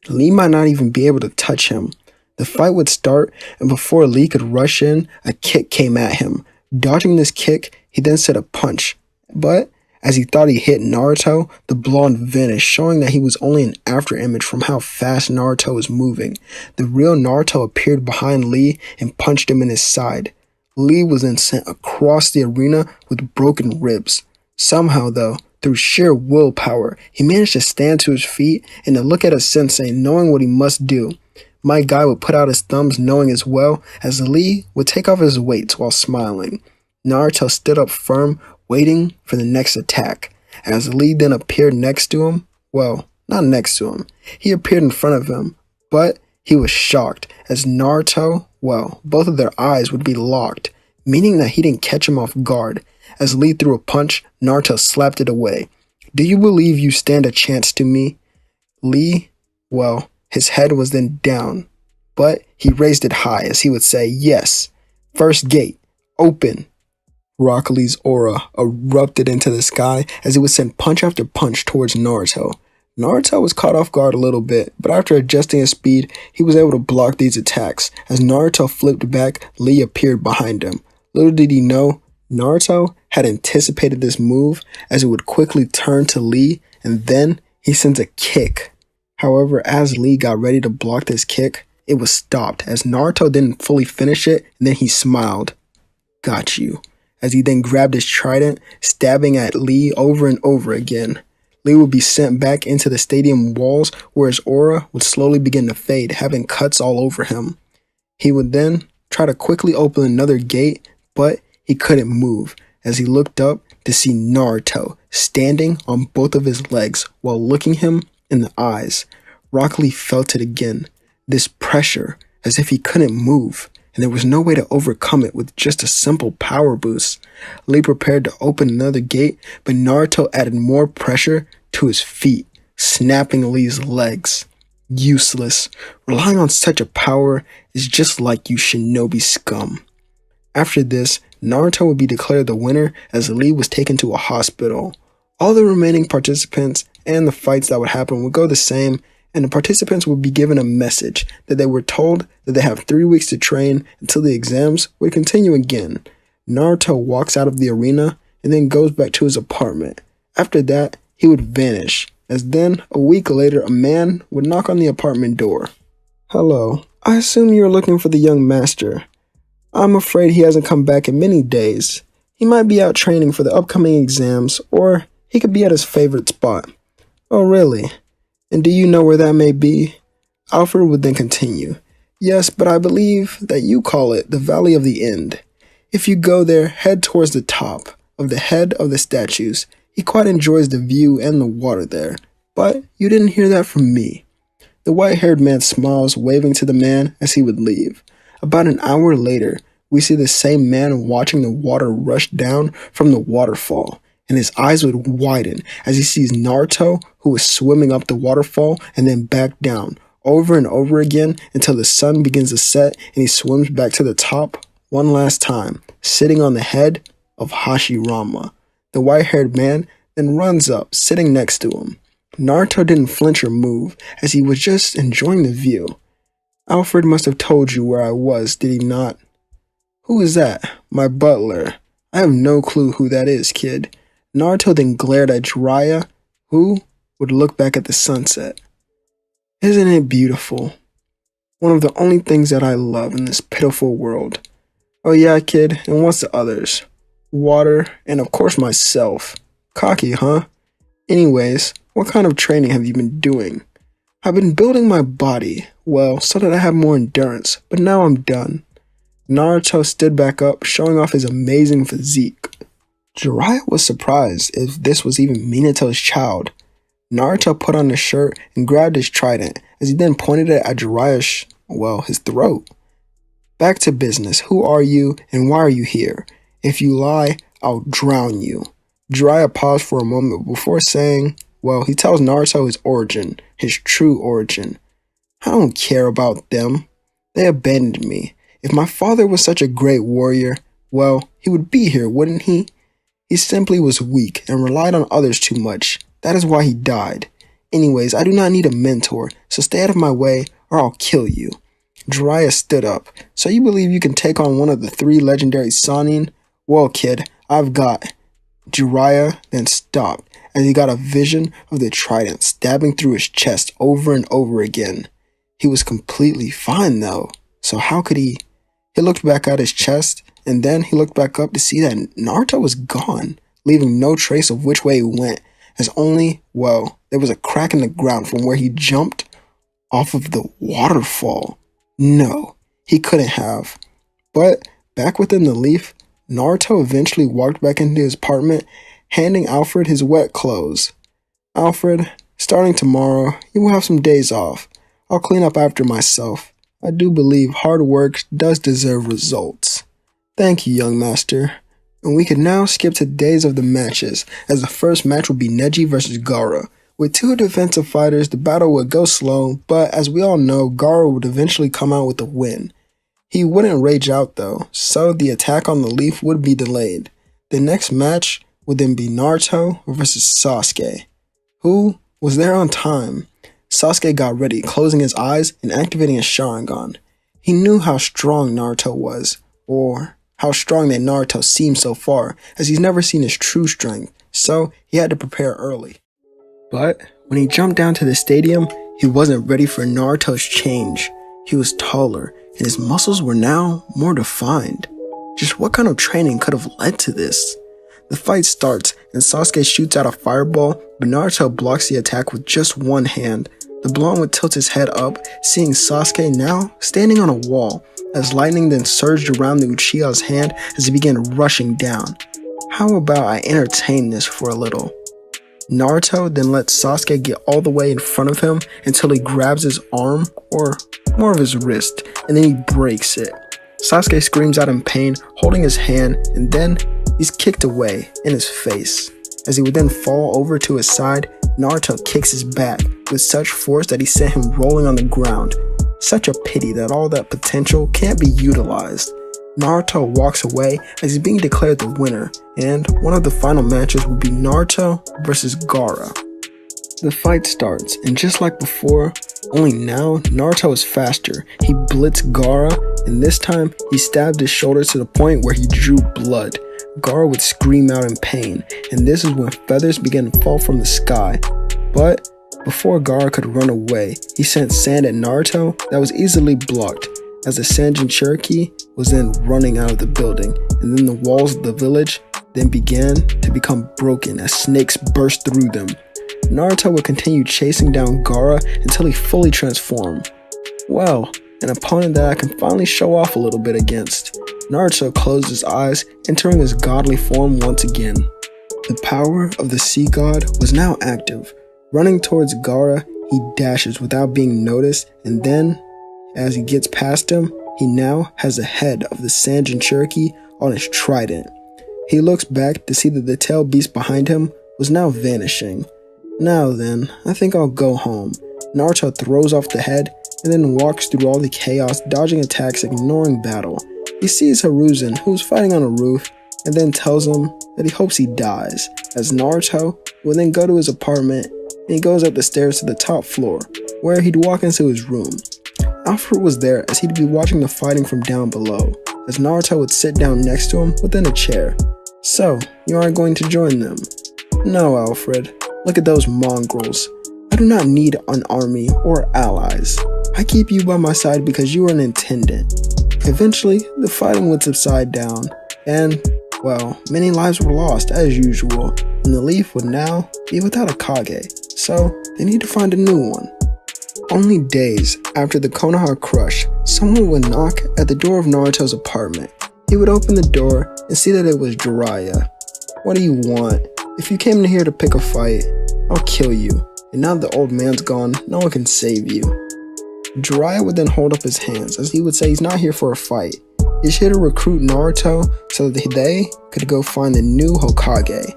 Lee might not even be able to touch him. The fight would start, and before Lee could rush in, a kick came at him. Dodging this kick, he then set a punch, but as he thought he hit Naruto, the blonde vanished, showing that he was only an afterimage from how fast Naruto was moving. The real Naruto appeared behind Lee and punched him in his side. Lee was then sent across the arena with broken ribs. Somehow, though, through sheer willpower, he managed to stand to his feet and to look at his sensei, knowing what he must do. My guy would put out his thumbs, knowing as well as Lee would take off his weights while smiling. Naruto stood up firm, waiting for the next attack. As Lee then appeared next to him, well, not next to him, he appeared in front of him, but he was shocked as Naruto, well, both of their eyes would be locked, meaning that he didn't catch him off guard. As Lee threw a punch, Naruto slapped it away. Do you believe you stand a chance to me? Lee, well, his head was then down, but he raised it high as he would say, yes, first gate, open. Rock Lee's aura erupted into the sky as he would send punch after punch towards Naruto. Naruto was caught off guard a little bit, but after adjusting his speed, he was able to block these attacks. As Naruto flipped back, Lee appeared behind him. Little did he know, Naruto had anticipated this move as it would quickly turn to Lee, and then he sends a kick. However, as Lee got ready to block this kick, it was stopped as Naruto didn't fully finish it, and then he smiled. Got you. As he then grabbed his trident, stabbing at Lee over and over again. Lee would be sent back into the stadium walls where his aura would slowly begin to fade, having cuts all over him. He would then try to quickly open another gate, but he couldn't move as he looked up to see Naruto standing on both of his legs while looking him in the eyes. Rock Lee felt it again, this pressure as if he couldn't move, and there was no way to overcome it with just a simple power boost. Lee prepared to open another gate, but Naruto added more pressure to his feet, snapping Lee's legs. Useless. Relying on such a power is just like you shinobi scum. After this, Naruto would be declared the winner as Lee was taken to a hospital. All the remaining participants and the fights that would happen would go the same, and the participants would be given a message that they were told that they have 3 weeks to train until the exams would continue again. Naruto walks out of the arena and then goes back to his apartment. After that, he would vanish, as then, a week later, a man would knock on the apartment door. "Hello, I assume you're looking for the young master. I'm afraid he hasn't come back in many days. He might be out training for the upcoming exams, or he could be at his favorite spot." "Oh, really? And do you know where that may be?" Alfred would then continue. "Yes, but I believe that you call it the Valley of the End. If you go there, head towards the top of the head of the statues. He quite enjoys the view and the water there. But you didn't hear that from me." The white-haired man smiles, waving to the man as he would leave. About an hour later, we see the same man watching the water rush down from the waterfall, and his eyes would widen as he sees Naruto, who is swimming up the waterfall and then back down, over and over again until the sun begins to set and he swims back to the top one last time, sitting on the head of Hashirama. The white-haired man then runs up, sitting next to him. Naruto didn't flinch or move, as he was just enjoying the view. "Alfred must have told you where I was, did he not?" "Who is that?" "My butler." "I have no clue who that is, kid." Naruto then glared at Jiraiya, who would look back at the sunset. "Isn't it beautiful? One of the only things that I love in this pitiful world." "Oh yeah, kid, and what's the others?" "Water, and of course myself." "Cocky, huh? Anyways, what kind of training have you been doing?" "I've been building my body, well, so that I have more endurance, but now I'm done." Naruto stood back up, showing off his amazing physique. Jiraiya was surprised if this was even Minato's child. Naruto put on his shirt and grabbed his trident, as he then pointed it at Jiraiya's, his throat. "Back to business. Who are you, and why are you here? If you lie, I'll drown you." Jiraiya paused for a moment before saying, he tells Naruto his origin, his true origin. "I don't care about them. They abandoned me. If my father was such a great warrior, he would be here, wouldn't he? He simply was weak and relied on others too much. That is why he died. Anyways, I do not need a mentor, so stay out of my way or I'll kill you." Jiraiya stood up. "So you believe you can take on one of the 3 legendary Sannin? Well, kid, I've got..." Jiraiya then stopped as he got a vision of the trident stabbing through his chest over and over again. He was completely fine though, so how could he... He looked back at his chest, and then he looked back up to see that Naruto was gone, leaving no trace of which way he went, as only, there was a crack in the ground from where he jumped off of the waterfall. No, he couldn't have. But back within the leaf, Naruto eventually walked back into his apartment, handing Alfred his wet clothes. "Alfred, starting tomorrow, you will have some days off. I'll clean up after myself. I do believe hard work does deserve results." "Thank you, young master." And we can now skip to days of the matches, as the first match would be Nudgy versus Gara. With 2 defensive fighters, the battle would go slow, but as we all know, Gara would eventually come out with the win. He wouldn't rage out though, so the attack on the leaf would be delayed. The next match would then be Naruto versus Sasuke. Who was there on time? Sasuke got ready, closing his eyes and activating his Sharingan. He knew how strong Naruto was, or how strong that Naruto seemed so far, as he's never seen his true strength, so he had to prepare early. But when he jumped down to the stadium, he wasn't ready for Naruto's change. He was taller, and his muscles were now more defined. Just what kind of training could have led to this? The fight starts, and Sasuke shoots out a fireball, but Naruto blocks the attack with just one hand. The blonde would tilt his head up, seeing Sasuke now standing on a wall, as lightning then surged around the Uchiha's hand as he began rushing down. How about I entertain this for a little? Naruto then lets Sasuke get all the way in front of him until he grabs his arm, or more of his wrist, and then he breaks it. Sasuke screams out in pain, holding his hand, and then he's kicked away in his face. As he would then fall over to his side, Naruto kicks his back with such force that he sent him rolling on the ground. Such a pity that all that potential can't be utilized. Naruto walks away as he's being declared the winner, and one of the final matches would be Naruto versus Gara. The fight starts, and just like before, only now Naruto is faster. He blitzed Gaara, and this time he stabbed his shoulder to the point where he drew blood. Gaara would scream out in pain, and this is when feathers began to fall from the sky. But before Gaara could run away, he sent sand at Naruto that was easily blocked, as the Sanjin Cherokee was then running out of the building, and then the walls of the village then began to become broken as snakes burst through them. Naruto would continue chasing down Gaara until he fully transformed. Well, an opponent that I can finally show off a little bit against. Naruto closed his eyes, entering his godly form once again. The power of the sea god was now active. Running towards Gaara, he dashes without being noticed, and then, as he gets past him, he now has the head of the Sanjin Cherokee on his trident. He looks back to see that the tail beast behind him was now vanishing. Now then, I think I'll go home. Naruto throws off the head and then walks through all the chaos, dodging attacks, ignoring battle. He sees Hiruzen, who's fighting on a roof, and then tells him that he hopes he dies, as Naruto will then go to his apartment and he goes up the stairs to the top floor, where he'd walk into his room. Alfred was there as he'd be watching the fighting from down below, as Naruto would sit down next to him within a chair. So, you aren't going to join them? No, Alfred. Look at those mongrels. I do not need an army or allies. I keep you by my side because you are an attendant. Eventually, the fighting would subside down, and, well, many lives were lost as usual, and the Leaf would now be without a Kage, so they need to find a new one. Only days after the Konoha crush, someone would knock at the door of Naruto's apartment. He would open the door and see that it was Jiraiya. What do you want? If you came in here to pick a fight, I'll kill you. And now the old man's gone, no one can save you. Jiraiya would then hold up his hands as he would say he's not here for a fight. He's here to recruit Naruto so that they could go find the new Hokage.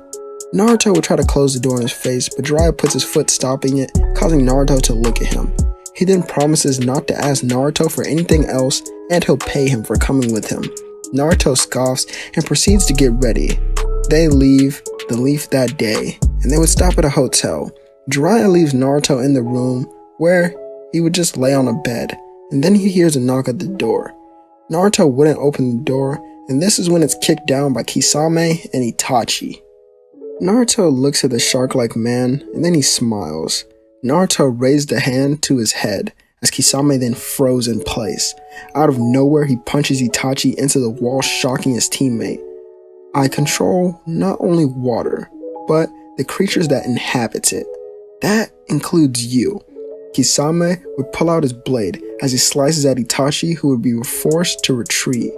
Naruto would try to close the door in his face, but Jiraiya puts his foot stopping it, causing Naruto to look at him. He then promises not to ask Naruto for anything else, and he'll pay him for coming with him. Naruto scoffs and proceeds to get ready. They leave the Leaf that day, and they would stop at a hotel. Jiraiya leaves Naruto in the room where he would just lay on a bed, and then he hears a knock at the door. Naruto wouldn't open the door, and this is when it's kicked down by Kisame and Itachi. Naruto looks at the shark-like man, and then he smiles. Naruto raised a hand to his head, as Kisame then froze in place. Out of nowhere, he punches Itachi into the wall, shocking his teammate. I control not only water, but the creatures that inhabit it. That includes you. Kisame would pull out his blade as he slices at Itachi, who would be forced to retreat.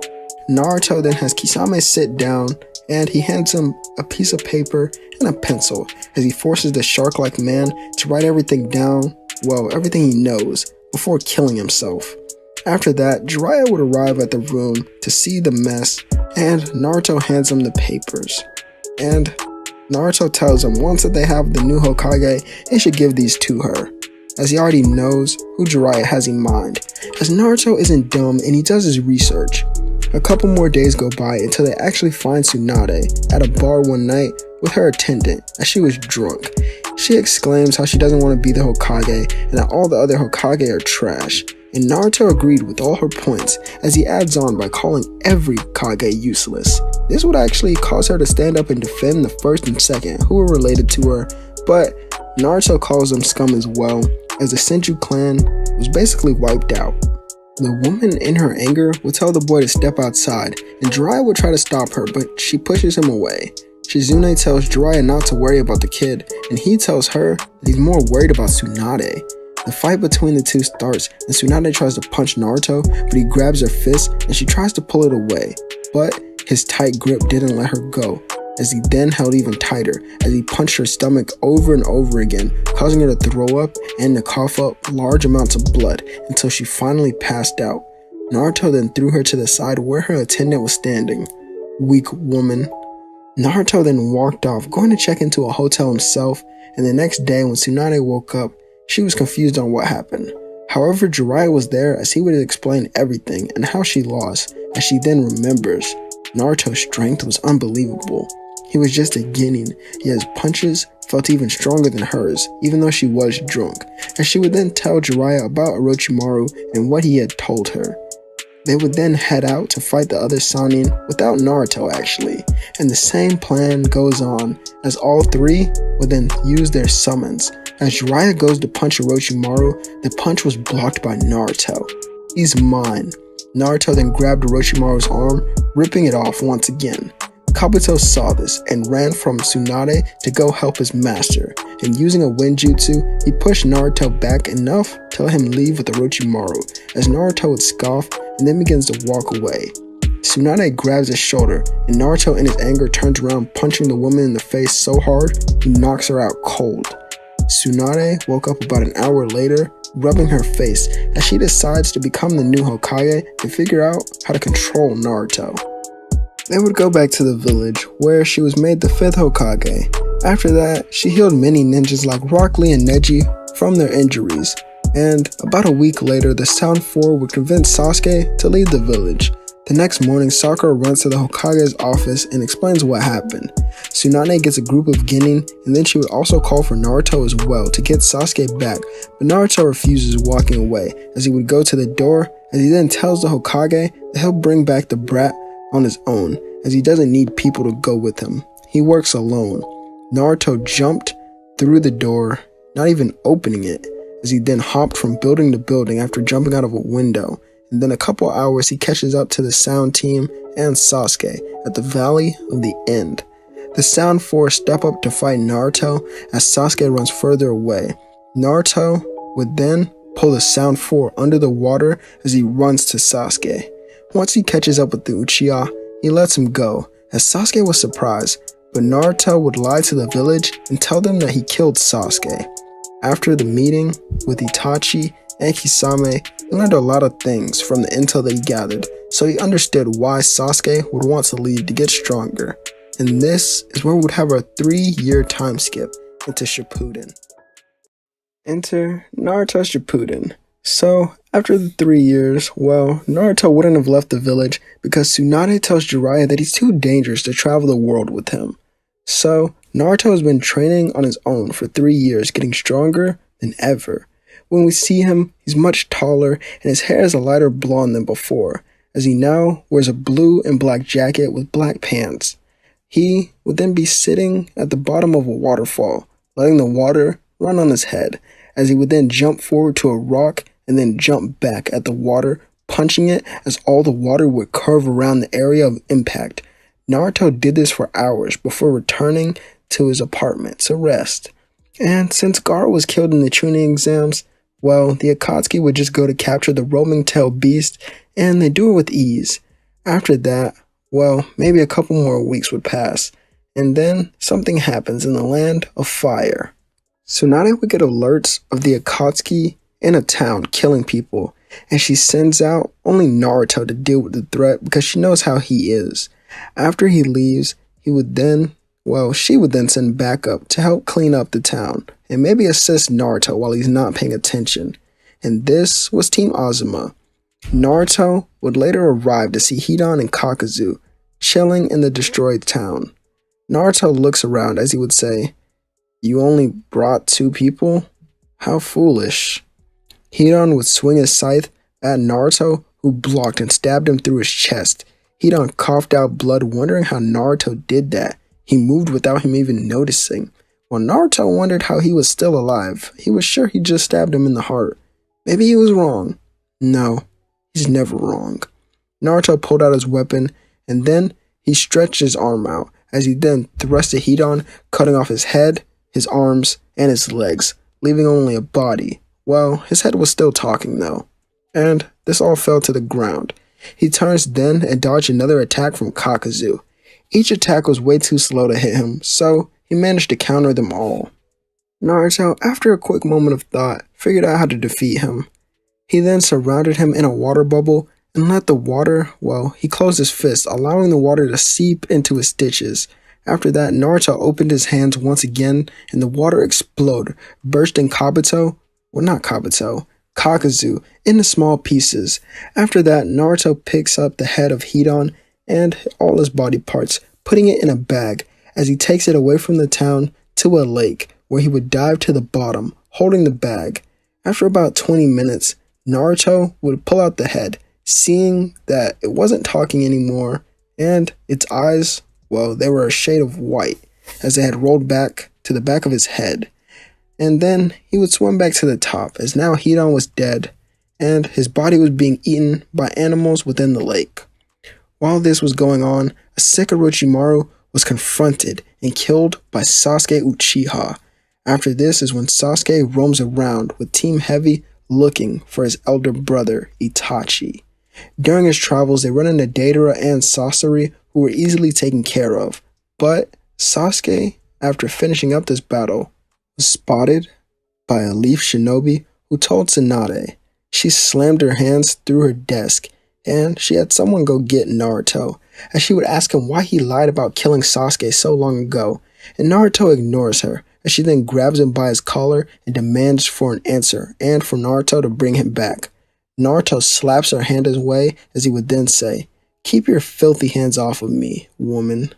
Naruto then has Kisame sit down, and he hands him a piece of paper and a pencil as he forces the shark-like man to write everything down, well, everything he knows, before killing himself. After that, Jiraiya would arrive at the room to see the mess, and Naruto hands him the papers. And Naruto tells him once that they have the new Hokage, he should give these to her, as he already knows who Jiraiya has in mind, as Naruto isn't dumb and he does his research. A couple more days go by until they actually find Tsunade at a bar one night with her attendant as she was drunk. She exclaims how she doesn't want to be the Hokage and that all the other Hokage are trash. And Naruto agreed with all her points as he adds on by calling every Kage useless. This would actually cause her to stand up and defend the first and second who were related to her, but Naruto calls them scum as well, as the Senju clan was basically wiped out. The woman in her anger would tell the boy to step outside, and Jiraiya would try to stop her, but she pushes him away. Shizune tells Jiraiya not to worry about the kid, and he tells her that he's more worried about Tsunade. The fight between the two starts, and Tsunade tries to punch Naruto, but he grabs her fist and she tries to pull it away. But his tight grip didn't let her go, as he then held even tighter as he punched her stomach over and over again, causing her to throw up and to cough up large amounts of blood until she finally passed out. Naruto then threw her to the side where her attendant was standing. Weak woman. Naruto then walked off, going to check into a hotel himself, and the next day when Tsunade woke up, she was confused on what happened. However, Jiraiya was there as he would explain everything and how she lost, as she then remembers. Naruto's strength was unbelievable. he was just a genin, yet his punches felt even stronger than hers, even though she was drunk, and she would then tell Jiraiya about Orochimaru and what he had told her. They would then head out to fight the other Sannin without Naruto actually, and the same plan goes on as all three would then use their summons. As Jiraiya goes to punch Orochimaru, the punch was blocked by Naruto. "He's mine." Naruto then grabbed Orochimaru's arm, ripping it off once again. Kabuto saw this and ran from Tsunade to go help his master, and using a Winjutsu, he pushed Naruto back enough to let him leave with Orochimaru, as Naruto would scoff and then begins to walk away. Tsunade grabs his shoulder, and Naruto in his anger turns around, punching the woman in the face so hard, he knocks her out cold. Tsunade woke up about an hour later, rubbing her face, as she decides to become the new Hokage and figure out how to control Naruto. They would go back to the village, where she was made the 5th Hokage. After that, she healed many ninjas like Rock Lee and Nudgy from their injuries, and about a week later, the Sound 4 would convince Sasuke to leave the village. The next morning, Sakura runs to the Hokage's office and explains what happened. Tsunade gets a group of genin, and then she would also call for Naruto as well to get Sasuke back, but Naruto refuses, walking away, as he would go to the door, as he then tells the Hokage that he'll bring back the brat on his own, as he doesn't need people to go with him. He works alone. Naruto jumped through the door, not even opening it, as he then hopped from building to building after jumping out of a window. And then a couple hours he catches up to the Sound team and Sasuke at the Valley of the End. The Sound 4 step up to fight Naruto as Sasuke runs further away. Naruto would then pull the Sound 4 under the water as he runs to Sasuke. Once he catches up with the Uchiha, he lets him go, as Sasuke was surprised, but Naruto would lie to the village and tell them that he killed Sasuke. After the meeting with Itachi and Kisame, he learned a lot of things from the intel that he gathered, so he understood why Sasuke would want to leave to get stronger. And this is where we would have our 3-year time skip into Shippuden. Enter Naruto Shippuden. So, after the 3 years, well, Naruto wouldn't have left the village because Tsunade tells Jiraiya that he's too dangerous to travel the world with him. So, Naruto has been training on his own for 3 years, getting stronger than ever. When we see him, he's much taller and his hair is a lighter blonde than before, as he now wears a blue and black jacket with black pants. He would then be sitting at the bottom of a waterfall, letting the water run on his head, as he would then jump forward to a rock and then jump back at the water, punching it as all the water would curve around the area of impact. Naruto did this for hours before returning to his apartment to rest. And since Gara was killed in the Chunin exams, well, the Akatsuki would just go to capture the roaming tail beast, and they do it with ease. After that, well, maybe a couple more weeks would pass, and then something happens in the land of fire. Tsunade would get alerts of the Akatsuki in a town killing people, and she sends out only Naruto to deal with the threat because she knows how he is. After he leaves, she would then send backup to help clean up the town and maybe assist Naruto while he's not paying attention. And this was Team Azuma. Naruto would later arrive to see Hidan and Kakuzu chilling in the destroyed town. Naruto looks around as he would say, "You only brought 2 people? How foolish." Hidan would swing his scythe at Naruto, who blocked and stabbed him through his chest. Hidan coughed out blood, wondering how Naruto did that. He moved without him even noticing. While Naruto wondered how he was still alive, he was sure he just stabbed him in the heart. Maybe he was wrong. No, he's never wrong. Naruto pulled out his weapon, and then he stretched his arm out, as he then thrust at Hidan, cutting off his head, his arms, and his legs, leaving only a body. Well, his head was still talking though. And this all fell to the ground. He turns then and dodged another attack from Kakuzu. Each attack was way too slow to hit him, so he managed to counter them all. Naruto, after a quick moment of thought, figured out how to defeat him. He then surrounded him in a water bubble and let the water, he closed his fist, allowing the water to seep into his stitches. After that, Naruto opened his hands once again and the water exploded, bursting Kakuzu into small pieces. After that, Naruto picks up the head of Hidan and all his body parts, putting it in a bag, as he takes it away from the town to a lake where he would dive to the bottom, holding the bag. After about 20 minutes, Naruto would pull out the head, seeing that it wasn't talking anymore, and its eyes, well, they were a shade of white, as they had rolled back to the back of his head. And then he would swim back to the top, as now Hidan was dead, and his body was being eaten by animals within the lake. While this was going on, a sick Orochimaru was confronted and killed by Sasuke Uchiha. After this is when Sasuke roams around with Team Heavy looking for his elder brother, Itachi. During his travels, they run into Deidara and Sasori, who were easily taken care of. But Sasuke, after finishing up this battle, was spotted by a leaf shinobi who told Tsunade. She slammed her hands through her desk, and she had someone go get Naruto, as she would ask him why he lied about killing Sasuke so long ago, and Naruto ignores her, as she then grabs him by his collar and demands for an answer, and for Naruto to bring him back. Naruto slaps her hand his way, as he would then say, "Keep your filthy hands off of me, woman."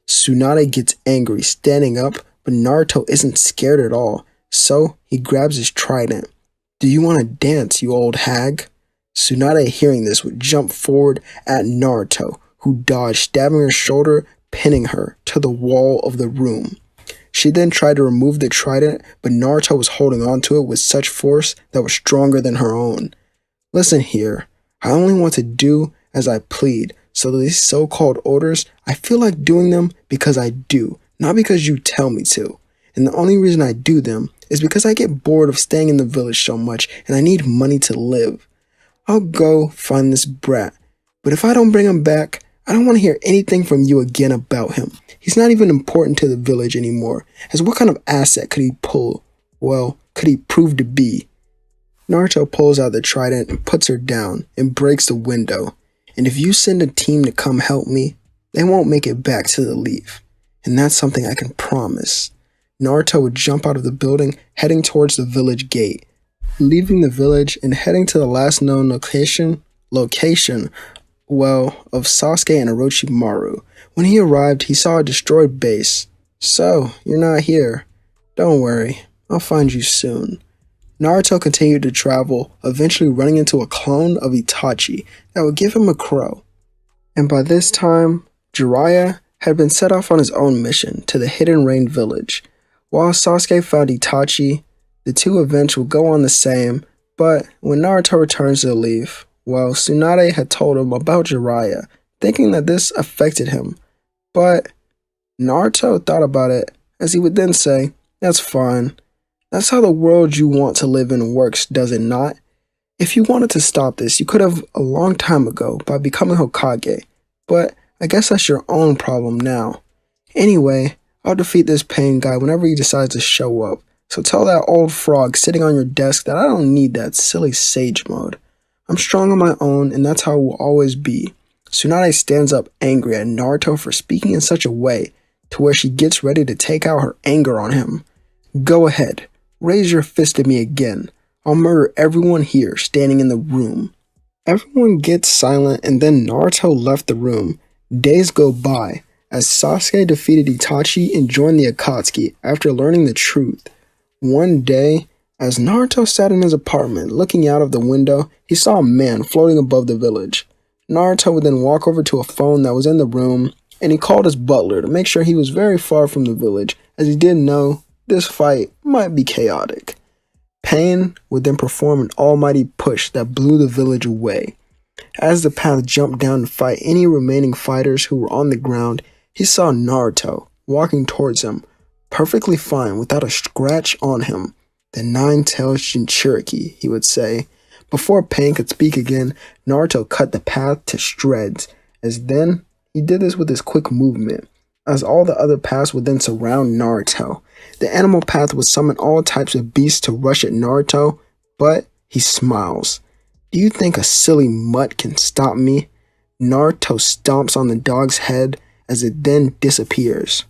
Tsunade gets angry, standing up, but Naruto isn't scared at all, so he grabs his trident. "Do you want to dance, you old hag?" Tsunade, hearing this, would jump forward at Naruto, who dodged, stabbing her shoulder, pinning her to the wall of the room. She then tried to remove the trident, but Naruto was holding onto it with such force that was stronger than her own. "Listen here, I only want to do as I plead, so these so-called orders, I feel like doing them because I do, not because you tell me to. And the only reason I do them is because I get bored of staying in the village so much and I need money to live. I'll go find this brat, but if I don't bring him back, I don't want to hear anything from you again about him. He's not even important to the village anymore, as what kind of asset could he pull? Well, could he prove to be?" Naruto pulls out the trident and puts her down and breaks the window. "And if you send a team to come help me, they won't make it back to the leaf. And that's something I can promise." Naruto would jump out of the building, heading towards the village gate. Leaving the village and heading to the last known location, of Sasuke and Orochimaru. When he arrived, he saw a destroyed base. "So, you're not here. Don't worry, I'll find you soon." Naruto continued to travel, eventually running into a clone of Itachi that would give him a crow. And by this time, Jiraiya had been set off on his own mission to the Hidden Rain village. While Sasuke found Itachi, the two events would go on the same, but when Naruto returns to the leaf, well, Tsunade had told him about Jiraiya, thinking that this affected him. But Naruto thought about it, as he would then say, "That's fine. That's how the world you want to live in works, does it not? If you wanted to stop this, you could have a long time ago by becoming Hokage. But I guess that's your own problem now. Anyway, I'll defeat this pain guy whenever he decides to show up. So tell that old frog sitting on your desk that I don't need that silly sage mode. I'm strong on my own, and that's how it will always be." Tsunade stands up angry at Naruto for speaking in such a way, to where she gets ready to take out her anger on him. "Go ahead, raise your fist at me again. I'll murder everyone here standing in the room." Everyone gets silent, and then Naruto left the room. Days go by, as Sasuke defeated Itachi and joined the Akatsuki after learning the truth. One day, as Naruto sat in his apartment looking out of the window, he saw a man floating above the village. Naruto would then walk over to a phone that was in the room, and he called his butler to make sure he was very far from the village, as he did know this fight might be chaotic. Pain would then perform an almighty push that blew the village away. As the path jumped down to fight any remaining fighters who were on the ground, he saw Naruto walking towards him, perfectly fine without a scratch on him. "The nine-tailed Jinchuriki," he would say. Before Pain could speak again, Naruto cut the path to shreds, as then he did this with his quick movement, as all the other paths would then surround Naruto. The animal path would summon all types of beasts to rush at Naruto, but he smiles. "Do you think a silly mutt can stop me?" Naruto stomps on the dog's head, as it then disappears.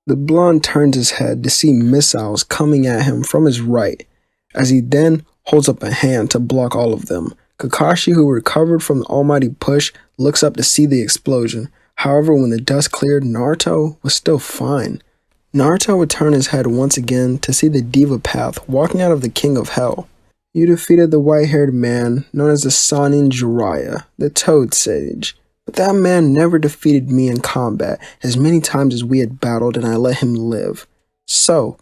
The blonde turns his head to see missiles coming at him from his right, as he then holds up a hand to block all of them. Kakashi, who recovered from the almighty push, looks up to see the explosion, However, when the dust cleared, Naruto was still fine. Naruto would turn his head once again to see the Diva Path walking out of the King of Hell. You defeated the white-haired man known as the Sanin Jiraiya, the Toad Sage. But that man never defeated me in combat as many times as we had battled, and I let him live. So,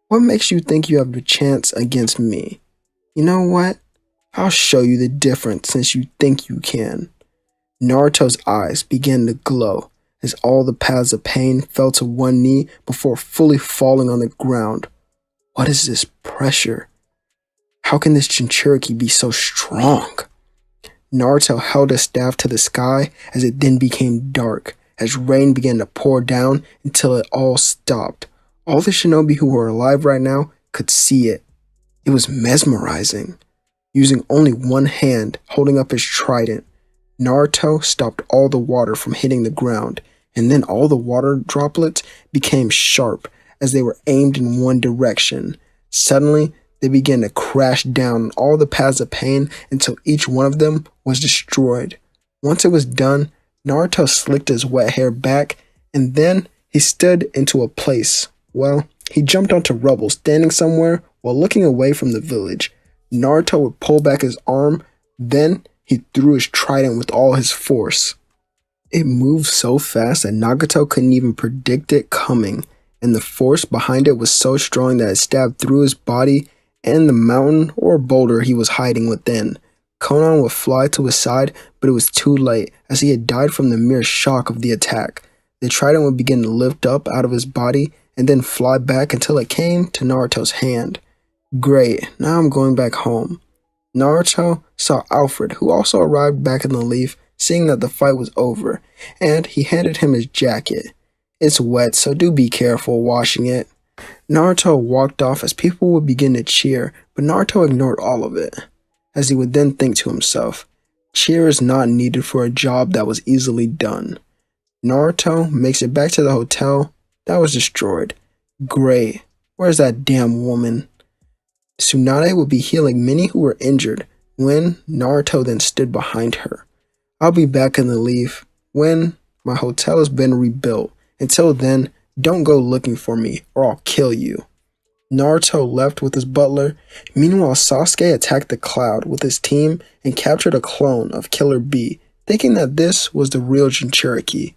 what makes you think you have the chance against me? You know what? I'll show you the difference since you think you can. Naruto's eyes began to glow as all the paths of pain fell to one knee before fully falling on the ground. What is this pressure? How can this Jinchuriki be so strong? Naruto held his staff to the sky as it then became dark, as rain began to pour down until it all stopped. All the shinobi who were alive right now could see it. It was mesmerizing. Using only one hand holding up his trident, Naruto stopped all the water from hitting the ground, and then all the water droplets became sharp as they were aimed in one direction. Suddenly, they began to crash down all the paths of pain until each one of them was destroyed. Once it was done, Naruto slicked his wet hair back, and then he stood into a place. Well, he jumped onto rubble standing somewhere while looking away from the village. Naruto would pull back his arm, then he threw his trident with all his force. It moved so fast that Nagato couldn't even predict it coming, and the force behind it was so strong that it stabbed through his body and the mountain or boulder he was hiding within. Konan would fly to his side, but it was too late, as he had died from the mere shock of the attack. The trident would begin to lift up out of his body and then fly back until it came to Naruto's hand. Great, now I'm going back home. Naruto saw Alfred, who also arrived back in the leaf, seeing that the fight was over, and he handed him his jacket. It's wet, so do be careful washing it. Naruto walked off as people would begin to cheer, but Naruto ignored all of it, as he would then think to himself, cheer is not needed for a job that was easily done. Naruto makes it back to the hotel that was destroyed. Great, where's that damn woman? Tsunade would be healing many who were injured when Naruto then stood behind her. I'll be back in the leaf when my hotel has been rebuilt. Until then, don't go looking for me or I'll kill you. Naruto left with his butler. Meanwhile, Sasuke attacked the cloud with his team and captured a clone of Killer Bee, thinking that this was the real Jinchuriki.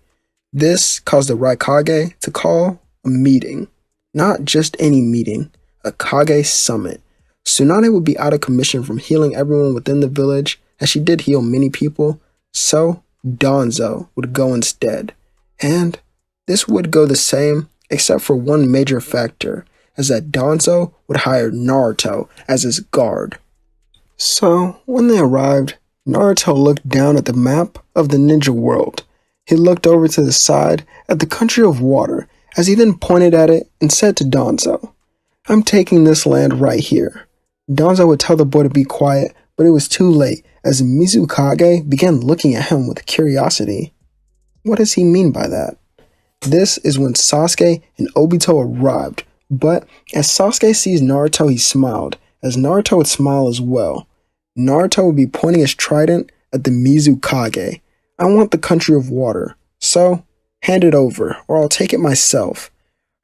This caused the Raikage to call a meeting. Not just any meeting, a Kage summit. Tsunade would be out of commission from healing everyone within the village, as she did heal many people, so Danzo would go instead. And this would go the same, except for one major factor, as that Danzo would hire Naruto as his guard. So, when they arrived, Naruto looked down at the map of the ninja world. He looked over to the side at the country of water, as he then pointed at it and said to Danzo, I'm taking this land right here. Danzo would tell the boy to be quiet, but it was too late, as Mizukage began looking at him with curiosity. What does he mean by that? This is when Sasuke and Obito arrived, but as Sasuke sees Naruto, he smiled, as Naruto would smile as well. Naruto would be pointing his trident at the Mizukage. I want the country of water, so hand it over, or I'll take it myself.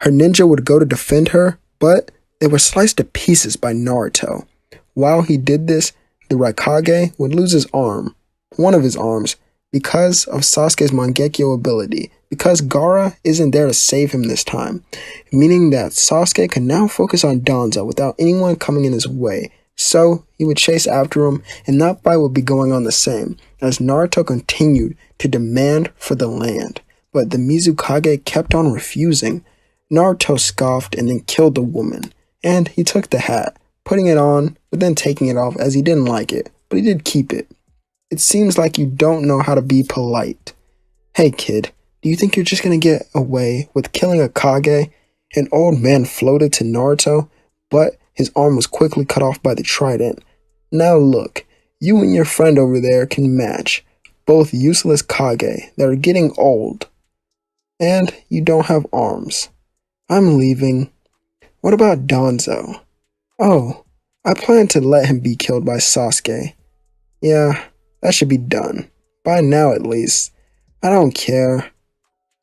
Her ninja would go to defend her, but they were sliced to pieces by Naruto. While he did this, the Raikage would lose his arm, one of his arms, because of Sasuke's Mangekyo ability, because Gara isn't there to save him this time, meaning that Sasuke can now focus on Danzo without anyone coming in his way. So he would chase after him, and that fight would be going on the same, as Naruto continued to demand for the land. But the Mizukage kept on refusing. Naruto scoffed and then killed the woman, and he took the hat, putting it on, but then taking it off as he didn't like it, but he did keep it. It seems like you don't know how to be polite. Hey kid, do you think you're just gonna get away with killing a Kage? An old man floated to Naruto, but his arm was quickly cut off by the trident. Now look, you and your friend over there can match. Both useless Kage that are getting old. And you don't have arms. I'm leaving. What about Danzo? Oh, I plan to let him be killed by Sasuke. Yeah, that should be done. By now at least. I don't care.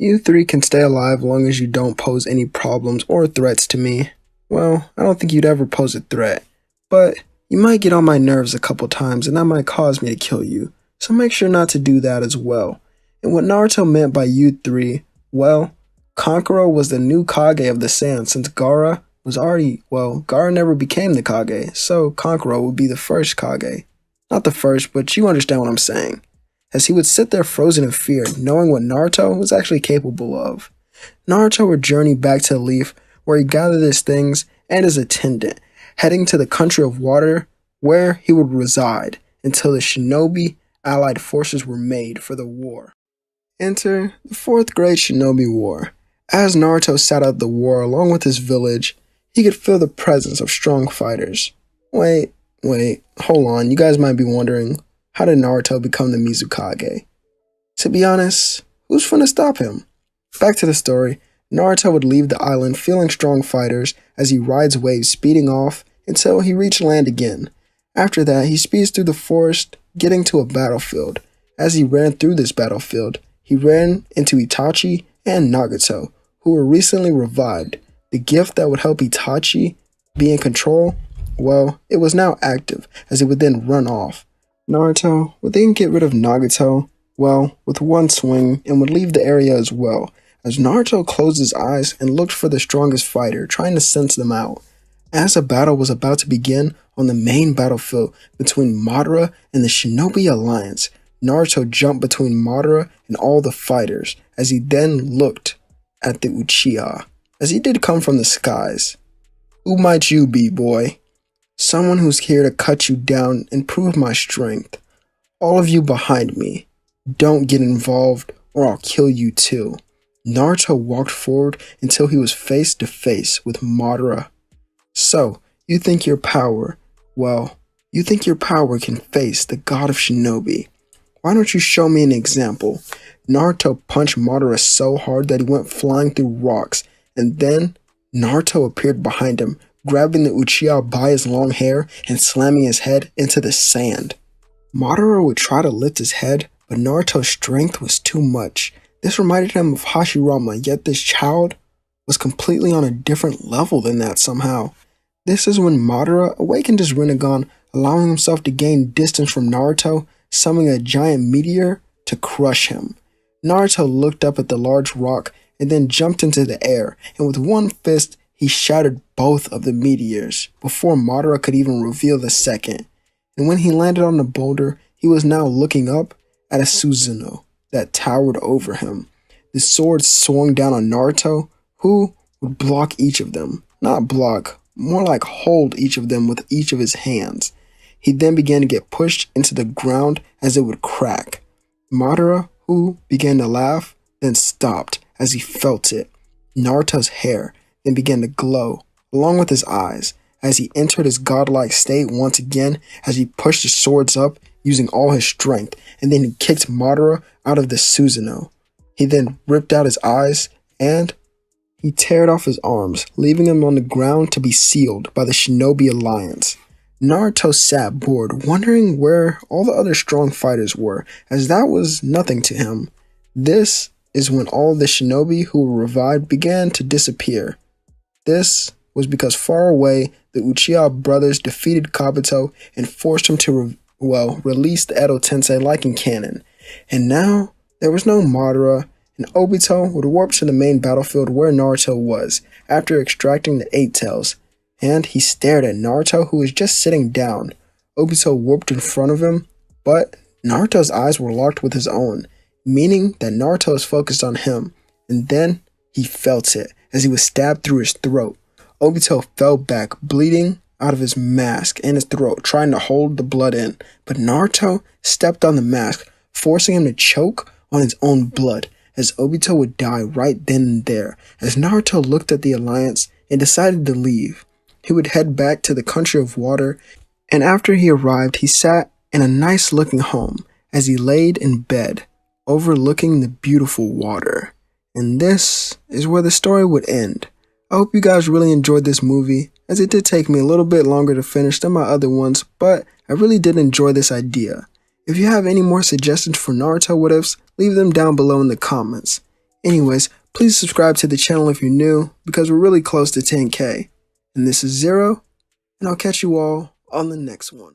You three can stay alive long as you don't pose any problems or threats to me. Well, I don't think you'd ever pose a threat, but you might get on my nerves a couple times and that might cause me to kill you, so make sure not to do that as well. And what Naruto meant by you three, well, Kankuro was the new Kage of the Sand since Gara Gara never became the Kage, so Kankuro would be the first Kage. Not the first, but you understand what I'm saying. As he would sit there frozen in fear, knowing what Naruto was actually capable of. Naruto would journey back to the Leaf, where he gathered his things and his attendant, heading to the country of water, where he would reside until the shinobi allied forces were made for the war. Enter the 4th Great Shinobi War. As Naruto sat out the war along with his village, he could feel the presence of strong fighters. Wait, hold on, you guys might be wondering, how did Naruto become the Mizukage? To be honest, who's finna stop him? Back to the story, Naruto would leave the island feeling strong fighters as he rides waves speeding off until he reached land again. After that, he speeds through the forest, getting to a battlefield. As he ran through this battlefield, he ran into Itachi and Nagato, who were recently revived. The gift that would help Itachi be in control, well, it was now active, as it would then run off. Naruto would then get rid of Nagato, well, with one swing, and would leave the area as well, as Naruto closed his eyes and looked for the strongest fighter, trying to sense them out. As a battle was about to begin on the main battlefield between Madara and the Shinobi Alliance, Naruto jumped between Madara and all the fighters, as he then looked at the Uchiha, as he did come from the skies. Who might you be, boy? Someone who's here to cut you down and prove my strength. All of you behind me, don't get involved or I'll kill you too. Naruto walked forward until he was face to face with Madara. So, you think your power can face the god of Shinobi. Why don't you show me an example? Naruto punched Madara so hard that he went flying through rocks, and then Naruto appeared behind him, grabbing the Uchiha by his long hair and slamming his head into the sand. Madara would try to lift his head, but Naruto's strength was too much. This reminded him of Hashirama, yet this child was completely on a different level than that somehow. This is when Madara awakened his Rinnegan, allowing himself to gain distance from Naruto, summoning a giant meteor to crush him. Naruto looked up at the large rock and then jumped into the air, and with one fist, he shattered both of the meteors before Madara could even reveal the second. And when he landed on the boulder, he was now looking up at a Susanoo that towered over him. The sword swung down on Naruto, who would block each of them. Not block, more like hold each of them with each of his hands. He then began to get pushed into the ground as it would crack. Madara, who began to laugh, then stopped as he felt it. Naruto's hair then began to glow, along with his eyes, as he entered his godlike state once again as he pushed the swords up using all his strength, and then he kicked Madara out of the Susanoo. He then ripped out his eyes, and he teared off his arms, leaving him on the ground to be sealed by the Shinobi Alliance. Naruto sat bored, wondering where all the other strong fighters were, as that was nothing to him. This is when all the shinobi who were revived began to disappear. This was because far away, the Uchiha brothers defeated Kabuto and forced him to release the Edo Tensei like in canon. And now, there was no Madara, and Obito would warp to the main battlefield where Naruto was, after extracting the 8 tails. And he stared at Naruto, who was just sitting down. Obito warped in front of him, but Naruto's eyes were locked with his own, meaning that Naruto was focused on him. And then, he felt it, as he was stabbed through his throat. Obito fell back, bleeding out of his mask and his throat, trying to hold the blood in. But Naruto stepped on the mask, forcing him to choke on his own blood, as Obito would die right then and there. As Naruto looked at the Alliance and decided to leave, he would head back to the country of water, and after he arrived, he sat in a nice-looking home as he laid in bed, overlooking the beautiful water. And this is where the story would end. I hope you guys really enjoyed this movie, as it did take me a little bit longer to finish than my other ones, but I really did enjoy this idea. If you have any more suggestions for Naruto what-ifs, leave them down below in the comments. Anyways, please subscribe to the channel if you're new, because we're really close to 10K. And this is Zero, and I'll catch you all on the next one.